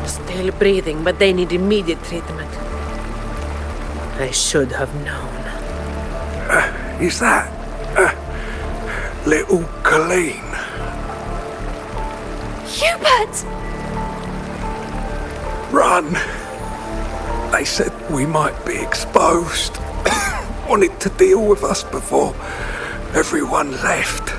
Still breathing, but they need immediate treatment. I should have known. Is that little Colleen? Hubert! Run! They said we might be exposed. Wanted to deal with us before everyone left.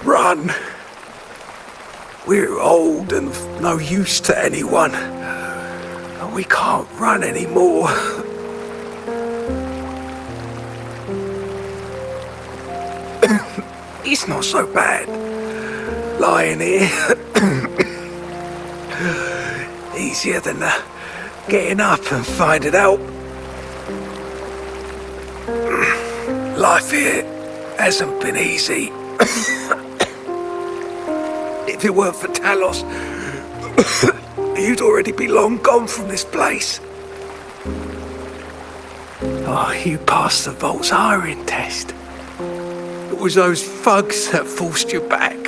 Run! We're old and of no use to anyone. We can't run anymore. It's not so bad. Lying here. Easier than getting up and finding out. Life here hasn't been easy. If it weren't for Talos, you'd already be long gone from this place. Oh, you passed the Vault's hiring test. It was those thugs that forced you back.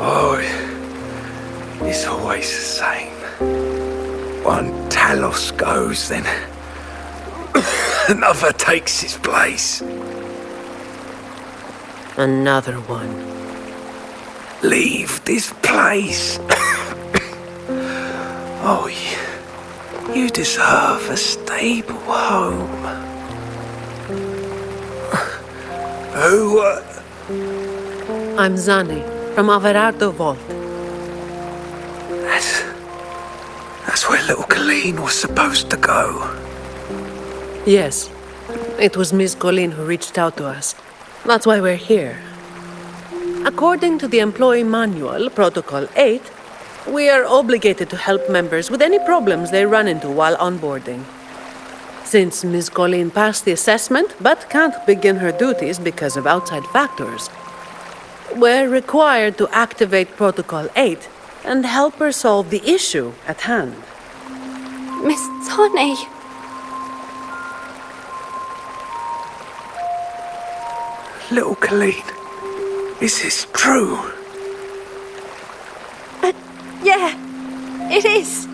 Oh, it's always the same. One Talos goes, then another takes his place. Another one. Leave this place. Oh, you deserve a stable home. Who? I'm Zani, from Averardo Vault. That's where little Colleen was supposed to go. Yes. It was Miss Colleen who reached out to us. That's why we're here. According to the Employee Manual, Protocol 8, we are obligated to help members with any problems they run into while onboarding. Since Ms. Colleen passed the assessment but can't begin her duties because of outside factors, we're required to activate Protocol 8 and help her solve the issue at hand. Miss Zani. Little Colleen, is this true? Yeah, it is.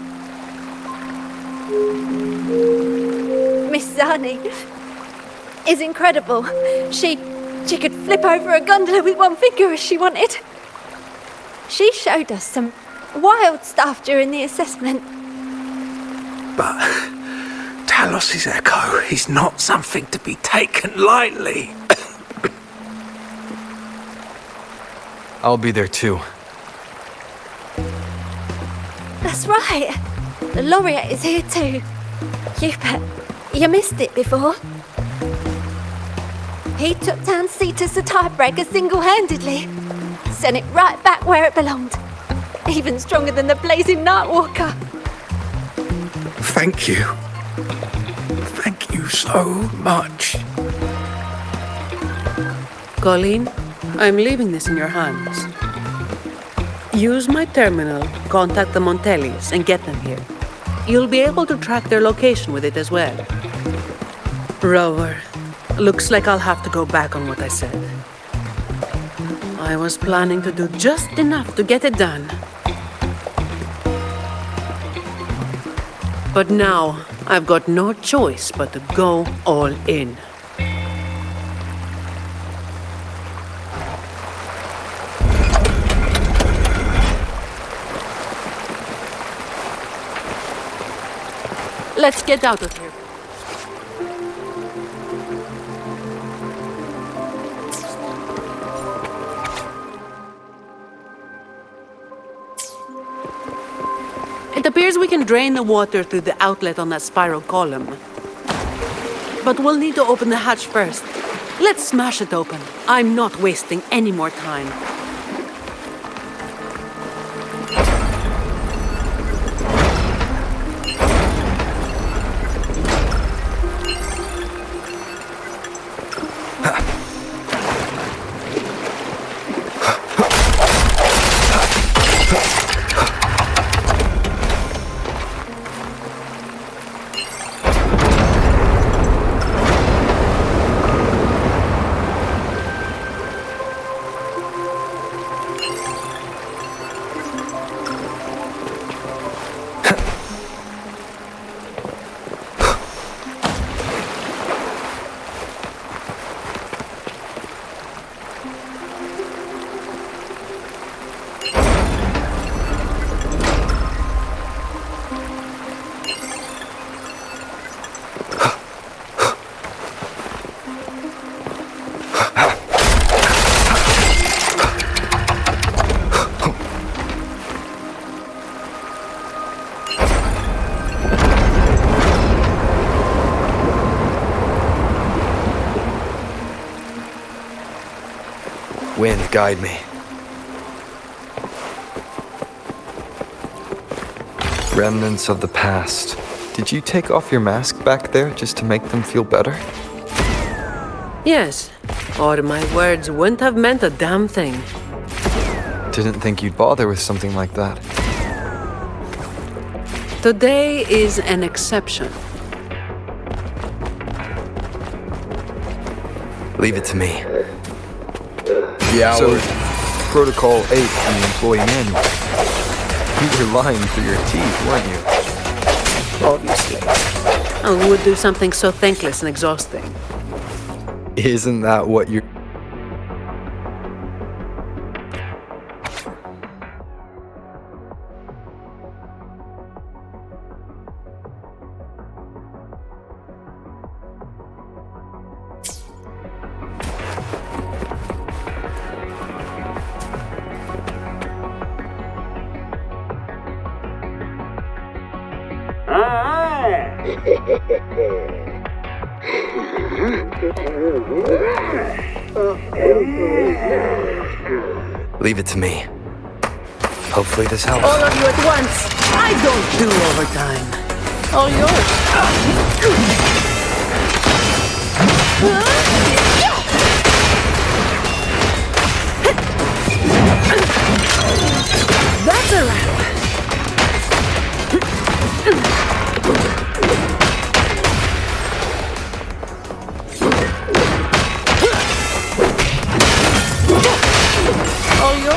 Miss Zani is incredible. She could flip over a gondola with one finger if she wanted. She showed us some wild stuff during the assessment. But Talos' echo is not something to be taken lightly. I'll be there too. That's right. The laureate is here too. Hubert, you missed it before. He took down Cetus the tiebreaker single-handedly. Sent it right back where it belonged. Even stronger than the blazing Nightwalker. Thank you. Thank you so much. Colleen, I'm leaving this in your hands. Use my terminal, contact the Montellis, and get them here. You'll be able to track their location with it as well. Rover, looks like I'll have to go back on what I said. I was planning to do just enough to get it done. But now, I've got no choice but to go all in. Let's get out of here. It appears we can drain the water through the outlet on that spiral column. But we'll need to open the hatch first. Let's smash it open. I'm not wasting any more time. Wind, guide me. Remnants of the past. Did you take off your mask back there just to make them feel better? Yes, or my words wouldn't have meant a damn thing. Didn't think you'd bother with something like that. Today is an exception. Leave it to me. So, Protocol 8 in the employee manual. You were lying through your teeth, weren't you? Obviously. Who would do something so thankless and exhausting? Isn't that what you're... Leave it to me. Hopefully this helps. All of you at once! I don't do overtime. All yours. That's a wrap.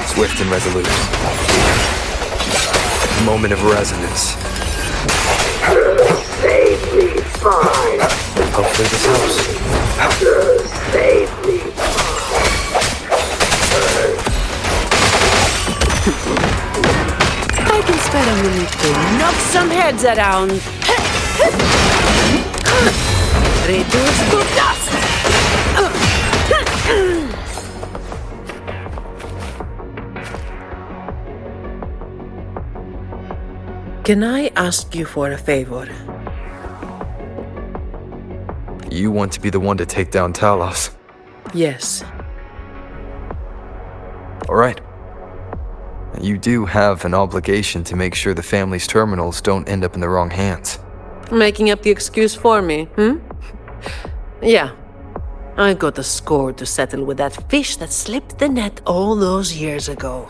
Swift and resolute. Moment of resonance. Safely fine. Hopefully this helps. Safely I can spare a minute to knock some heads around. Reduce to dust. Can I ask you for a favor? You want to be the one to take down Talos. Yes. All right. You do have an obligation to make sure the family's terminals don't end up in the wrong hands. Making up the excuse for me, Yeah. I got a score to settle with that fish that slipped the net all those years ago.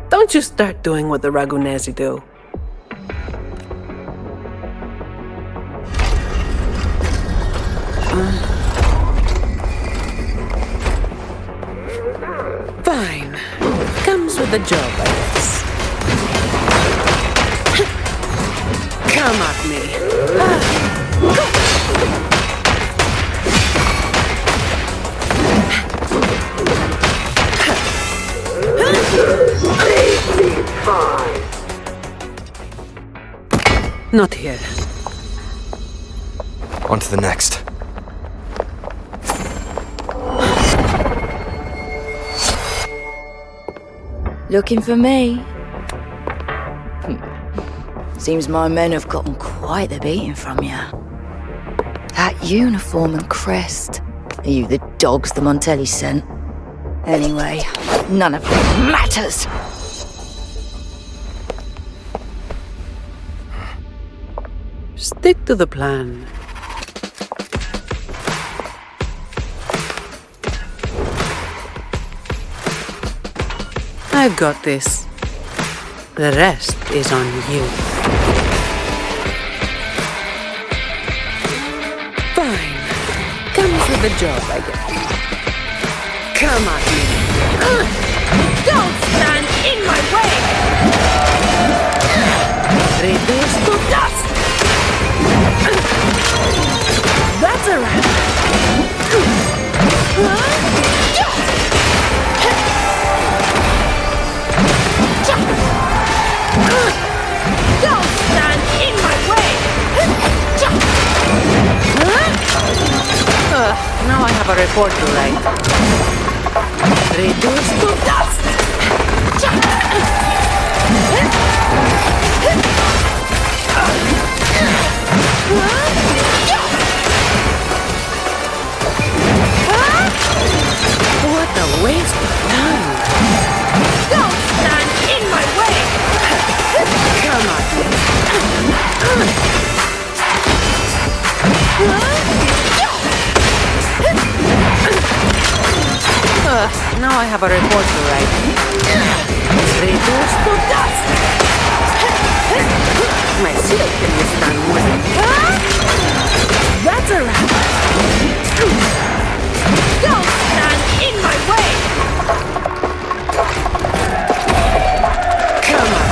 Don't you start doing what the Ragunesi do. Fine. Comes with the job, I guess. Come at me. Not here. On to the next. Looking for me? Seems my men have gotten quite the beating from you. That uniform and crest. Are you the dogs the Montelli sent? Anyway, none of it matters! Stick to the plan. I've got this. The rest is on you. Fine. Comes with the job, I guess. Come at me. Don't stand in my way! Reduce to dust! That's a wrap! Don't stand in my way! Now I have a report to write. Reduce to dust! What a waste of time! Don't stand in my way! Come on. Now I have a report to write. Reduce to dust! My shield can withstand more than... That's a wrap! Don't stand in my way! Come on.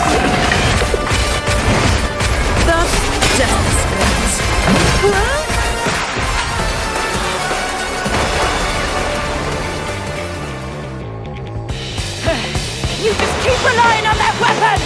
That's just a scratch. You just keep relying on that weapon!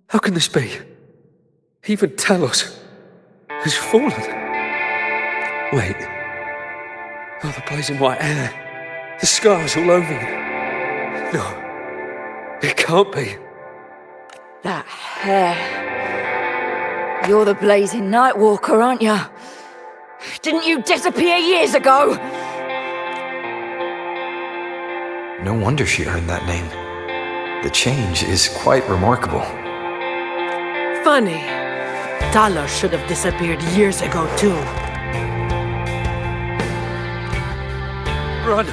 How can this be? Even Talos has fallen. Wait. Oh, the blazing white hair. The scars all over you. No. It can't be. That hair. You're the blazing Nightwalker, aren't you? Didn't you disappear years ago? No wonder she earned that name. The change is quite remarkable. Funny. Talos should have disappeared years ago, too. Run!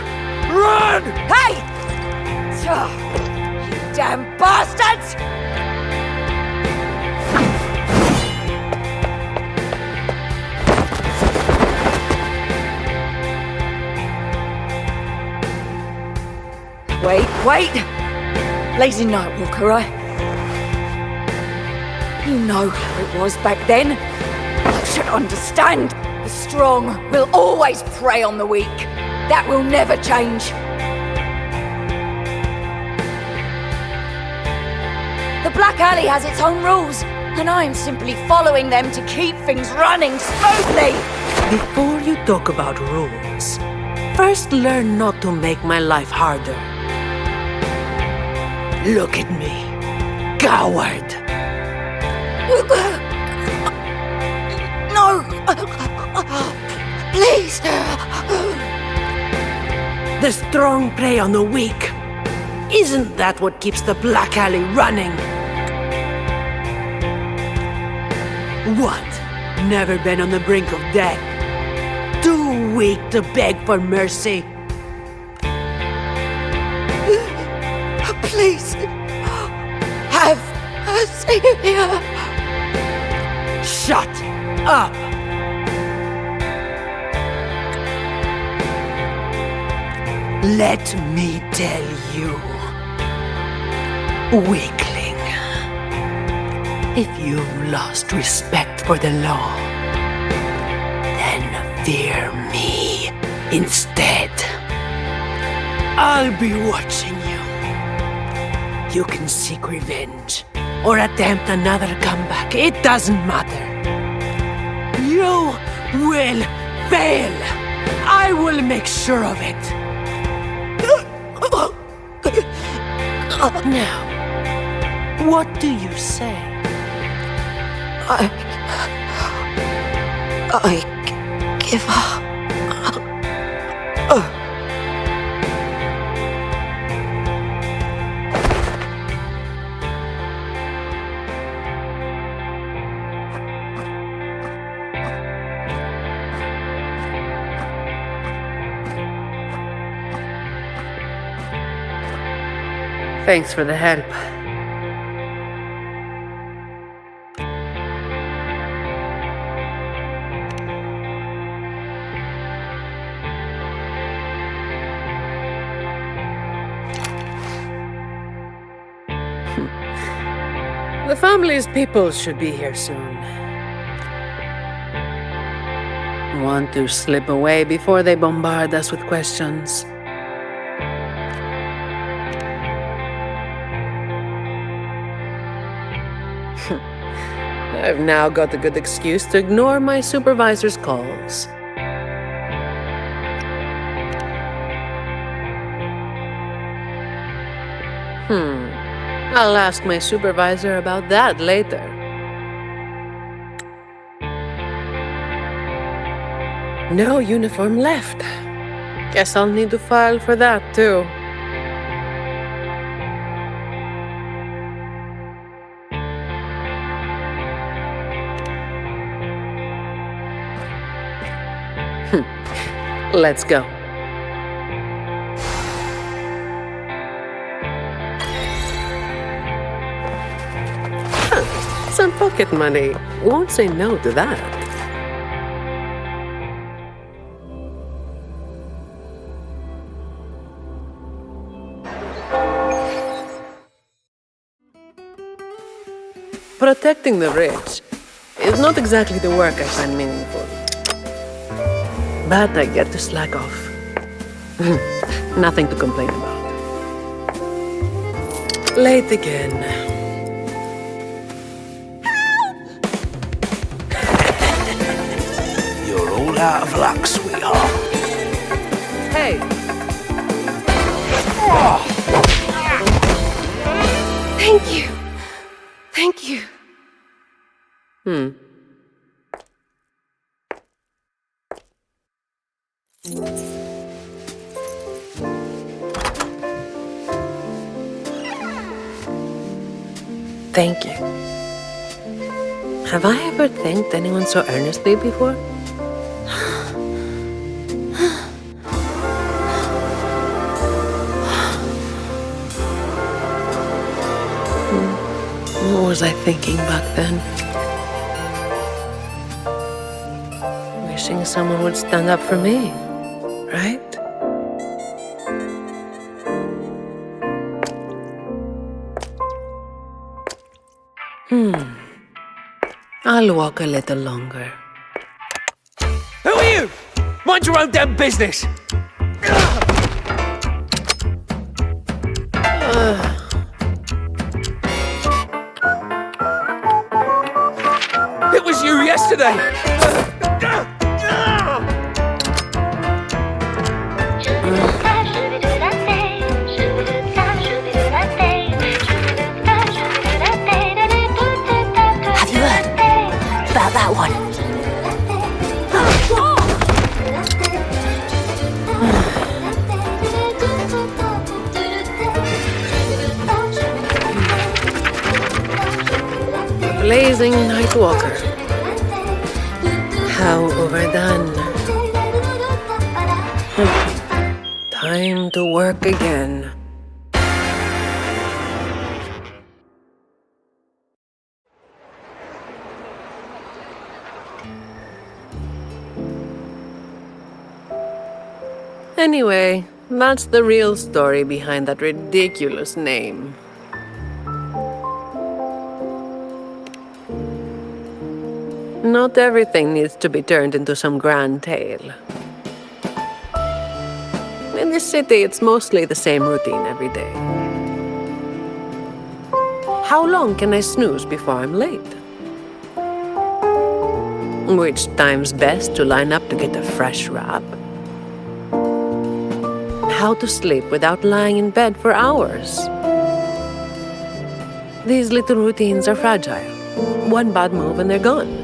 Run! Hey! You damn bastards! Wait! Lazy Nightwalker, right? You know how it was back then. You should understand. The strong will always prey on the weak. That will never change. The Black Alley has its own rules, and I am simply following them to keep things running smoothly. Before you talk about rules, first learn not to make my life harder. Look at me, coward. No! Please! The strong prey on the weak. Isn't that what keeps the Black Alley running? What? Never been on the brink of death? Too weak to beg for mercy? Please! Have a savior! Shut up! Let me tell you, weakling, if you've lost respect for the law, then fear me instead. I'll be watching you. You can seek revenge or attempt another comeback. It doesn't matter. You will fail. I will make sure of it. Now, what do you say? I give up. Thanks for the help. The family's people should be here soon. Want to slip away before they bombard us with questions. I've now got a good excuse to ignore my supervisor's calls. I'll ask my supervisor about that later. No uniform left. Guess I'll need to file for that too. Let's go. Some pocket money. Won't say no to that. Protecting the rich is not exactly the work I find meaningful. But I get to slack off. Nothing to complain about. Late again. You're all out of luck, sweetheart. Hey! Thank you. Thank you. Thank you. Have I ever thanked anyone so earnestly before? was I thinking back then? Wishing someone would stand up for me, right? I'll walk a little longer. Who are you? Mind your own damn business! It was you yesterday! Have you heard about that one? Blazing night walker. How overdone. Time to work again. Anyway, that's the real story behind that ridiculous name. Not everything needs to be turned into some grand tale. In this city, it's mostly the same routine every day. How long can I snooze before I'm late? Which time's best to line up to get a fresh wrap? How to sleep without lying in bed for hours? These little routines are fragile. One bad move and they're gone.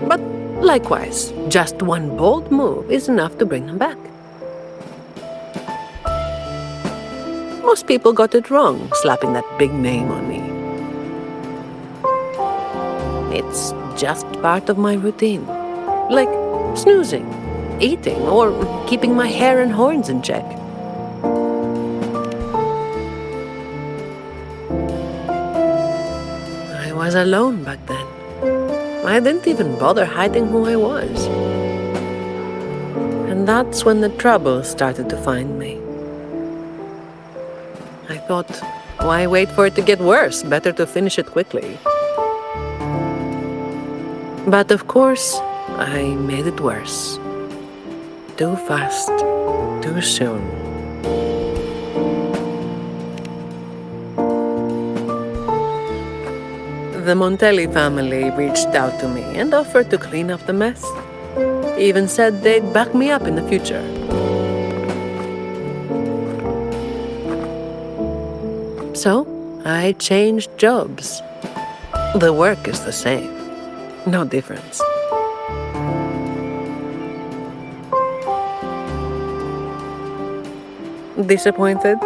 But likewise, just one bold move is enough to bring them back. Most people got it wrong, slapping that big name on me. It's just part of my routine. Like snoozing, eating, or keeping my hair and horns in check. I was alone back then. I didn't even bother hiding who I was. And that's when the trouble started to find me. I thought, why wait for it to get worse? Better to finish it quickly. But of course, I made it worse. Too fast, too soon. The Montelli family reached out to me and offered to clean up the mess. Even said they'd back me up in the future. So, I changed jobs. The work is the same. No difference. Disappointed?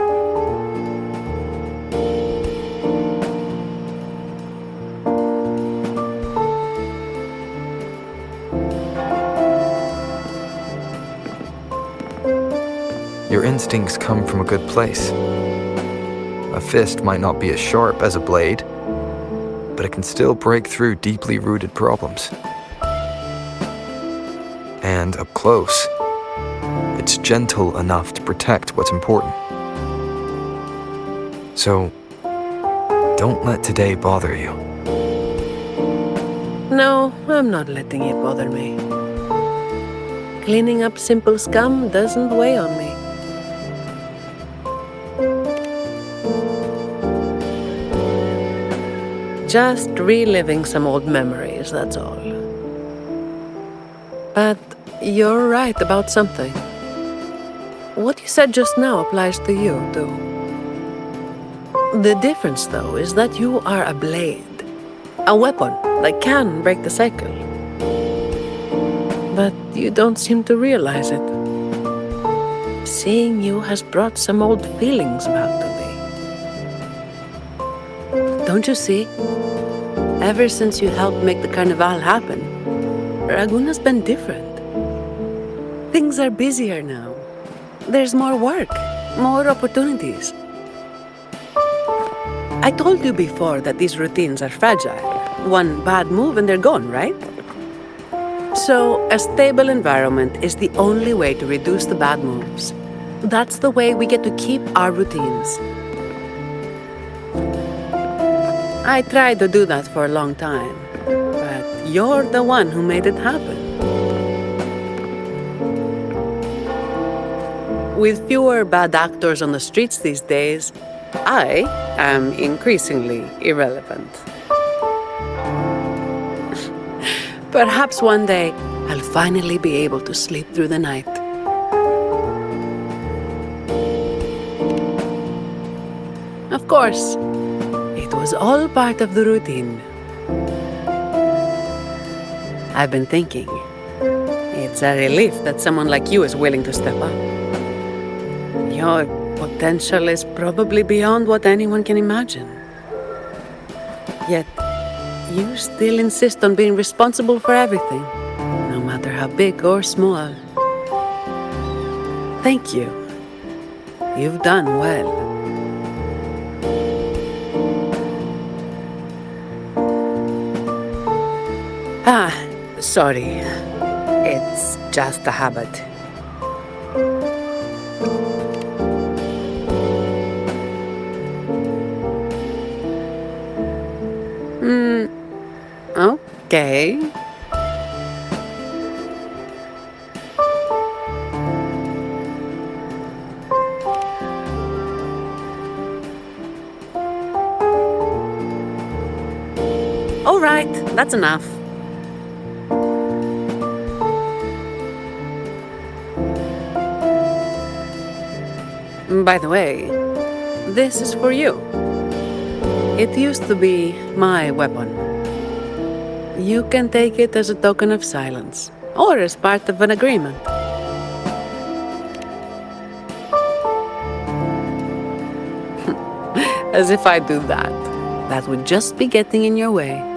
Your instincts come from a good place. A fist might not be as sharp as a blade, but it can still break through deeply rooted problems. And up close, it's gentle enough to protect what's important. So, don't let today bother you. No, I'm not letting it bother me. Cleaning up simple scum doesn't weigh on me. Just reliving some old memories, that's all. But you're right about something. What you said just now applies to you, too. The difference, though, is that you are a blade. A weapon that can break the cycle. But you don't seem to realize it. Seeing you has brought some old feelings back to me. Don't you see? Ever since you helped make the carnival happen, Raguna's been different. Things are busier now. There's more work, more opportunities. I told you before that these routines are fragile. One bad move and they're gone, right? So, a stable environment is the only way to reduce the bad moves. That's the way we get to keep our routines. I tried to do that for a long time, but you're the one who made it happen. With fewer bad actors on the streets these days, I am increasingly irrelevant. Perhaps one day I'll finally be able to sleep through the night. Of course, it was all part of the routine. I've been thinking, it's a relief that someone like you is willing to step up. Your potential is probably beyond what anyone can imagine. Yet, you still insist on being responsible for everything, no matter how big or small. Thank you. You've done well. Sorry. It's just a habit. Okay. All right, that's enough. By the way, this is for you. It used to be my weapon. You can take it as a token of silence, or as part of an agreement. As if I do that. That would just be getting in your way.